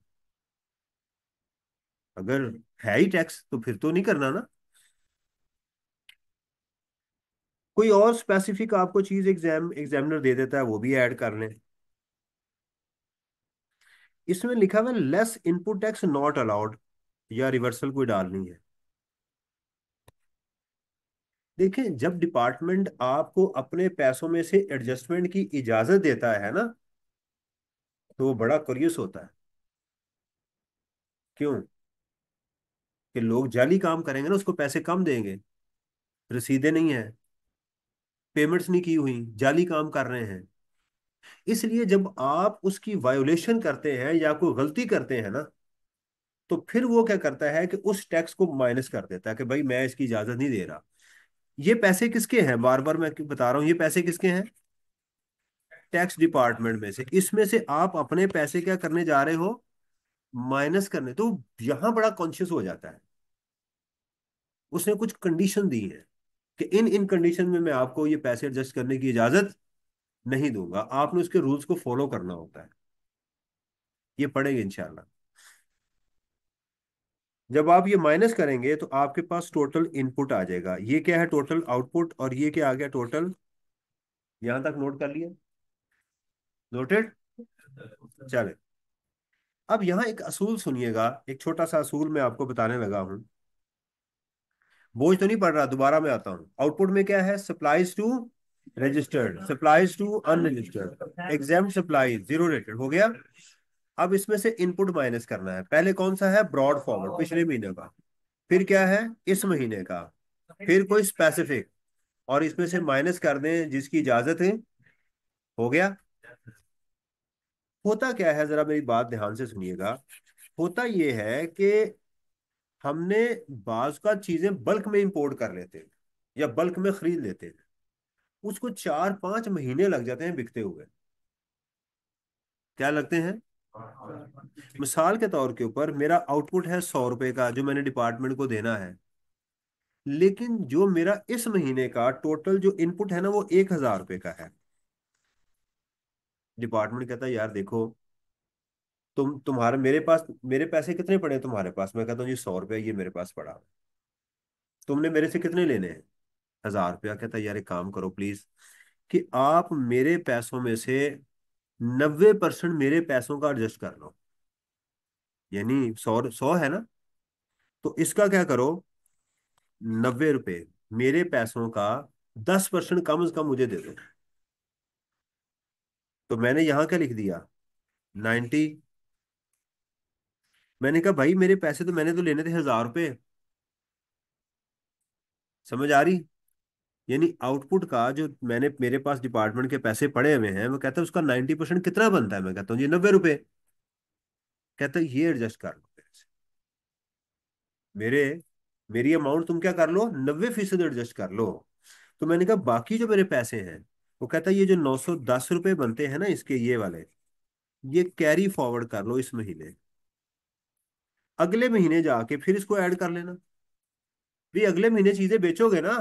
अगर है ही टैक्स तो फिर तो नहीं करना ना। कोई और स्पेसिफिक आपको चीज एग्जामिनर दे देता है, वो भी ऐड कर लें। इसमें लिखा हुआ है less input tax not allowed, या रिवर्सल कोई डालनी है। देखें, जब डिपार्टमेंट आपको अपने पैसों में से एडजस्टमेंट की इजाजत देता है ना, तो वो बड़ा क्यूरियस होता है। क्यों? कि लोग जाली काम करेंगे ना, उसको पैसे कम देंगे, रसीदें नहीं है, पेमेंट्स नहीं की हुई, जाली काम कर रहे हैं। इसलिए जब आप उसकी वायोलेशन करते हैं या कोई गलती करते हैं ना, तो फिर वो क्या करता है कि उस टैक्स को माइनस कर देता है कि भाई मैं इसकी इजाजत नहीं दे रहा। ये पैसे किसके हैं, बार बार मैं बता रहा हूं, ये पैसे किसके हैं, टैक्स डिपार्टमेंट में से। इसमें से आप अपने पैसे क्या करने जा रहे हो, माइनस करने। तो यहां बड़ा कॉन्शियस हो जाता है। उसने कुछ कंडीशन दी है कि इन इन कंडीशन में मैं आपको ये पैसे एडजस्ट करने की इजाजत नहीं दूंगा, आपने उसके रूल्स को फॉलो करना होता है। ये पढ़ेंगे इंशाल्लाह। जब आप ये माइनस करेंगे तो आपके पास टोटल इनपुट आ जाएगा। ये क्या है, टोटल आउटपुट, और ये क्या आ गया, टोटल। यहां तक नोट कर लिया, नोटेड। चले, अब यहाँ एक असूल सुनिएगा, एक छोटा सा असूल मैं आपको बताने लगा हूं। बोझ तो नहीं पड़ रहा, दोबारा मैं आता हूँ। आउटपुट में क्या है, supplies to registered, supplies to unregistered, exempt supply zero rated हो गया। अब इसमें से इनपुट माइनस करना है। पहले कौन सा है, ब्रॉड फॉरवर्ड, पिछले महीने का। फिर क्या है, इस महीने का। फिर कोई स्पेसिफिक, और इसमें से माइनस कर दें जिसकी इजाजत है। हो गया। होता क्या है, जरा मेरी बात ध्यान से सुनिएगा। होता यह है कि हमने बाज का चीजें बल्क में इंपोर्ट कर लेते हैं या बल्क में खरीद लेते हैं, उसको 4-5 महीने लग जाते हैं बिकते हुए। क्या लगते हैं? मिसाल के तौर के ऊपर मेरा आउटपुट है 100 रुपए का, जो मैंने डिपार्टमेंट को देना है। लेकिन जो मेरा इस महीने का टोटल जो इनपुट है ना, वो 1,000 रुपए का है। डिपार्टमेंट कहता है यार देखो, तुम्हारे मेरे पास, मेरे पैसे कितने पड़े हैं तुम्हारे पास, मैं कहता हूँ जी 100 रुपये ये मेरे पास पड़ा है। तुमने मेरे से कितने लेने हैं, 1,000 रुपया। कहता है यार एक काम करो प्लीज, कि आप मेरे पैसों में से 90% मेरे पैसों का एडजस्ट कर लो। यानी 100 है ना, तो इसका क्या करो, 90 रुपए मेरे पैसों का 10% कम से कम मुझे दे दो। तो मैंने यहां क्या लिख दिया, 90। मैंने कहा भाई मेरे पैसे तो मैंने तो लेने थे 1,000 रुपए, समझ आ रही? यानी आउटपुट का जो मैंने, मेरे पास डिपार्टमेंट के पैसे पड़े हुए हैं, वो कहता है उसका 90% कितना बनता है, मैं कहता हूँ जी 90 रुपए। कहता है ये एडजस्ट कर लो मेरे से, मेरे मेरी अमाउंट तुम क्या कर लो, 90% एडजस्ट कर लो। तो मैंने कहा बाकी जो मेरे पैसे हैं, वो कहता है ये जो 910 रुपए बनते हैं ना इसके, ये वाले, ये कैरी फॉरवर्ड कर लो इस महीने, अगले महीने जाके फिर इसको ऐड कर लेना। भी अगले महीने चीजें बेचोगे ना,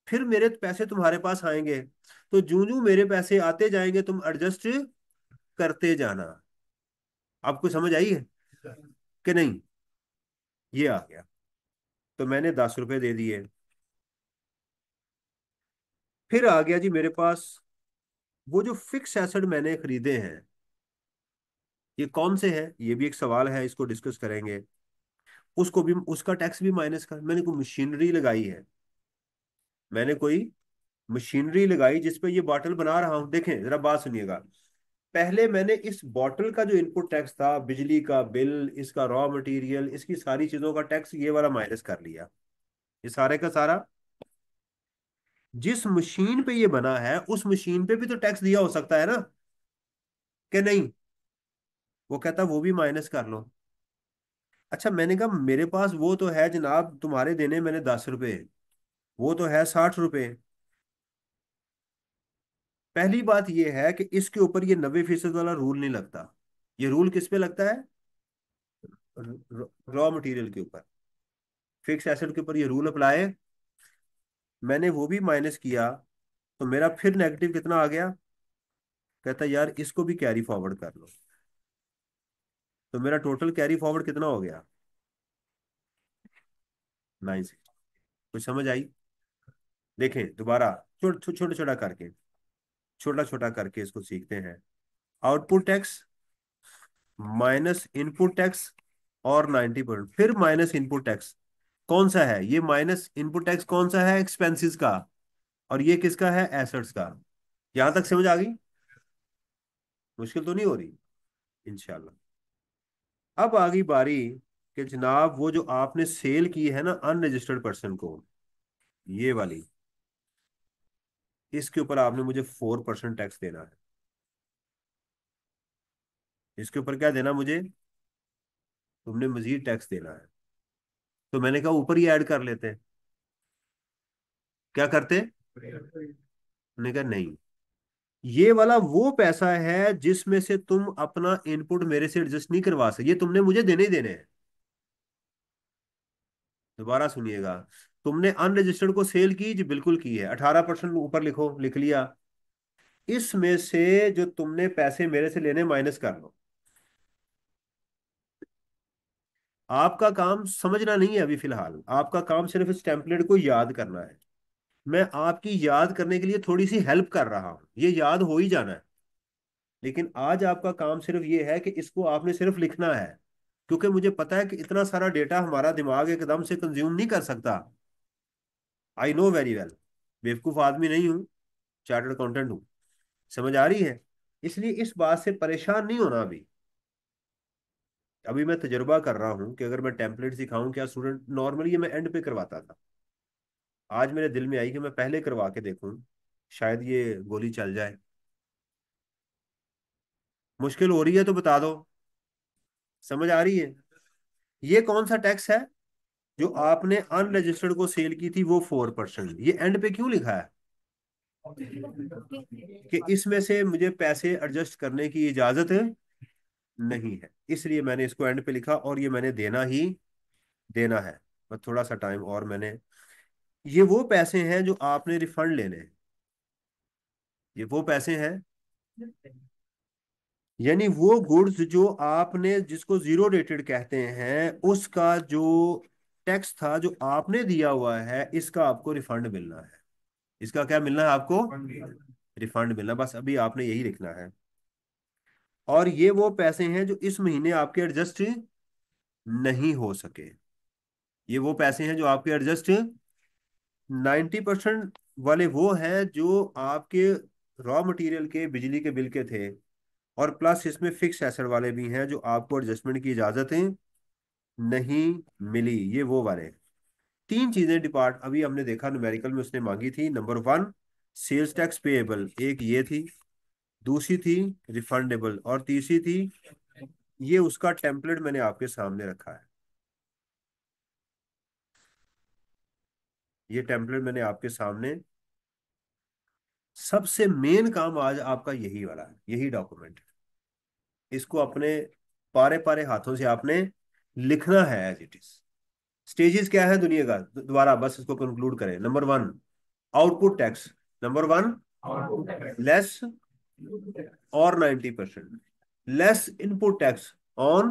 फिर मेरे पैसे तुम्हारे पास आएंगे, तो जूं जूं मेरे पैसे आते जाएंगे तुम एडजस्ट करते जाना। आपको समझ आई है कि नहीं? ये आ गया। तो मैंने 10 रुपए दे दिए। फिर आ गया जी मेरे पास वो जो फिक्स एसेट मैंने खरीदे हैं, ये कौन से हैं, ये भी एक सवाल है, इसको डिस्कस करेंगे। उसको भी, उसका टैक्स भी माइनस कर, मैंने कोई मशीनरी लगाई है, मैंने कोई मशीनरी लगाई जिसपे ये बॉटल बना रहा हूं। देखें जरा बात सुनिएगा, पहले मैंने इस बॉटल का जो इनपुट टैक्स था, बिजली का बिल, इसका रॉ मटेरियल, इसकी सारी चीजों का टैक्स, ये वाला माइनस कर लिया। ये सारे का सारा जिस मशीन पे ये बना है, उस मशीन पे भी तो टैक्स दिया हो सकता है ना, कि नहीं? वो कहता वो भी माइनस कर लो। अच्छा, मैंने कहा मेरे पास वो तो है जनाब, तुम्हारे देने मैंने 10 रुपए, वो तो है 60 रुपए। पहली बात ये है कि इसके ऊपर ये 90% वाला रूल नहीं लगता। ये रूल किस पे लगता है? रॉ मटेरियल के ऊपर, फिक्स एसेट के ऊपर ये रूल अप्लाई है। मैंने वो भी माइनस किया, तो मेरा फिर नेगेटिव कितना आ गया? कहता यार इसको भी कैरी फॉरवर्ड कर लो। तो मेरा टोटल कैरी फॉरवर्ड कितना हो गया? 960। कुछ समझ आई? देखें दोबारा, छोटा छोटा करके, छोटा छोटा करके इसको सीखते हैं। Output tax minus input tax और 90%, फिर माइनस इनपुट टैक्स। कौन सा है ये माइनस इनपुट टैक्स? कौन सा है? एक्सपेंसेस का। और ये किसका है? एसेट्स का। यहां तक समझ आ गई? मुश्किल तो नहीं हो रही? इंशाल्लाह। अब आ गई बारी कि जनाब वो जो आपने सेल की है ना अनरजिस्टर्ड पर्सन को, ये वाली, इसके ऊपर आपने मुझे 4% टैक्स देना है। इसके ऊपर क्या देना मुझे? तुमने मजीद टैक्स देना है। तो मैंने कहा ऊपर ही ऐड कर लेते। क्या करते? मैंने कहा नहीं, ये वाला वो पैसा है जिसमें से तुम अपना इनपुट मेरे से एडजस्ट नहीं करवा सकते, ये तुमने मुझे देने ही देने हैं। दोबारा सुनिएगा, तुमने अनरजिस्टर्ड को सेल की जी, बिल्कुल की है, 18% ऊपर लिखो, लिख लिया। इसमें से जो तुमने पैसे मेरे से लेने माइनस कर लो। आपका काम समझना नहीं है अभी फिलहाल, आपका काम सिर्फ इस टेम्पलेट को याद करना है। मैं आपकी याद करने के लिए थोड़ी सी हेल्प कर रहा हूं, ये याद हो ही जाना है। लेकिन आज आपका काम सिर्फ ये है कि इसको आपने सिर्फ लिखना है, क्योंकि मुझे पता है कि इतना सारा डेटा हमारा दिमाग एकदम से कंज्यूम नहीं कर सकता। आई नो वेरी वेल, बेवकूफ आदमी नहीं हूँ, चार्टर्ड अकाउंटेंट हूँ। समझ आ रही है? इसलिए इस बात से परेशान नहीं होना अभी। अभी मैं तजुर्बा कर रहा हूँ कि अगर मैं टेम्पलेट सिखाऊं, क्या स्टूडेंट, नॉर्मली ये मैं एंड पे करवाता था, आज मेरे दिल में आई कि मैं पहले करवा के देखूं, शायद ये गोली चल जाए। मुश्किल हो रही है तो बता दो। समझ आ रही है? ये कौन सा टैक्स है जो आपने अनरजिस्टर्ड को सेल की थी, वो 4%, ये एंड पे क्यों लिखा है? कि इसमें से मुझे पैसे एडजस्ट करने की इजाजत नहीं है, इसलिए मैंने इसको एंड पे लिखा, और ये मैंने देना ही देना है। बस थोड़ा सा टाइम और मैंने, ये वो पैसे हैं जो आपने रिफंड लेने हैं, ये वो पैसे हैं, यानी वो गुड्स जो आपने, जिसको जीरो रेटेड कहते हैं, उसका जो टैक्स था जो आपने दिया हुआ है, इसका आपको रिफंड मिलना है। इसका क्या मिलना है आपको? रिफंड मिलना, बस अभी आपने यही लिखना है। और ये वो पैसे हैं जो इस महीने आपके एडजस्ट नहीं हो सके। ये वो पैसे हैं जो आपके एडजस्ट, 90% वाले वो हैं जो आपके रॉ मटेरियल के, बिजली के बिल के थे, और प्लस इसमें फिक्स एसेट वाले भी हैं जो आपको एडजस्टमेंट की इजाजत नहीं मिली, ये वो वाले। तीन चीजें डिपार्ट अभी हमने देखा न्यूमेरिकल में उसने मांगी थी। Number one, sales tax payable, एक ये थी, दूसरी थी रिफंडेबल, और तीसरी थी, ये उसका टेम्पलेट मैंने आपके सामने रखा है। ये टेम्पलेट मैंने आपके सामने, सबसे मेन काम आज आपका यही वाला है, यही डॉक्यूमेंट। इसको अपने पारे पारे हाथों से आपने लिखना है एज इट इज। स्टेजेस क्या है दुनिया का, दोबारा बस इसको कंक्लूड करें। Number one, output tax. Number one, less और 90%, लेस इनपुट टैक्स ऑन,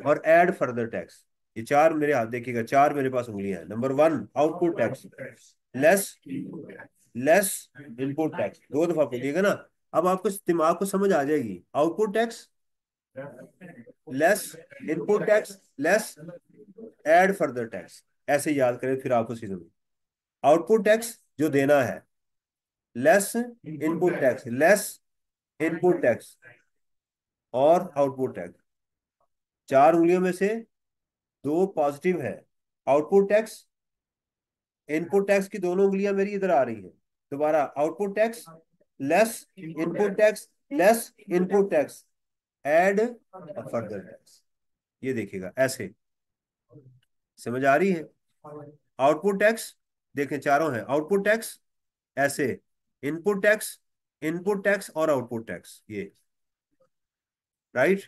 और ऐड फर्दर टैक्स। ये चार मेरे हाथ देखिएगा, चार मेरे पास उंगलियां हैं। Number one, output tax, less, less input tax, दो दफा बोलिएगा ना। अब आपको दिमाग को समझ आ जाएगी। Output tax, less input tax, less add further tax, ऐसे याद करें फिर आपको सीधे। आउटपुट टैक्स जो देना है, less input tax, less input tax और आउटपुट टैक्स। चार उंगलियों में से दो पॉजिटिव है, आउटपुट टैक्स। इनपुट टैक्स की दोनों उंगलियां मेरी इधर आ रही है। दोबारा, output tax, less input tax, less input tax, add further tax. ये देखिएगा ऐसे, समझ आ रही है। आउटपुट टैक्स देखें, चारों हैं। आउटपुट टैक्स ऐसे, इनपुट टैक्स, इनपुट टैक्स और आउटपुट टैक्स, ये राइट।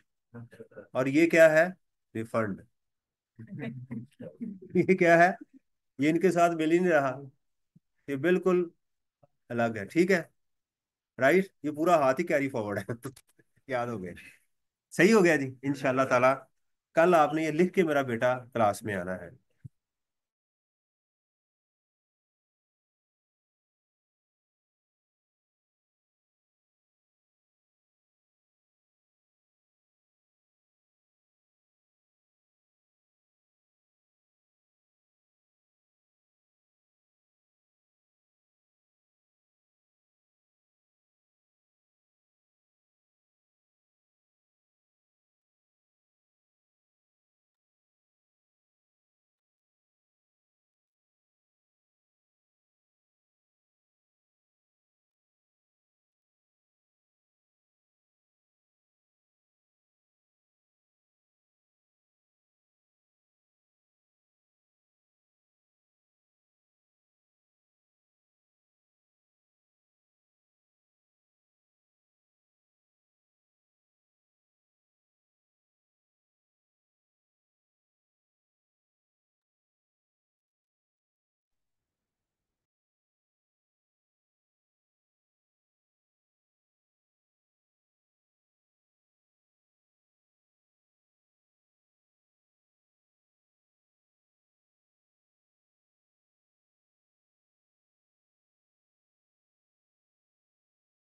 और ये क्या है, रिफंड। ये क्या है, ये इनके साथ मिल ही नहीं रहा, ये बिल्कुल अलग है, ठीक है। राइट, ये पूरा हाथ ही कैरी फॉरवर्ड है। याद हो गया, सही हो गया जी। इंशाल्लाह ताला कल आपने ये लिख के मेरा बेटा क्लास में आना है।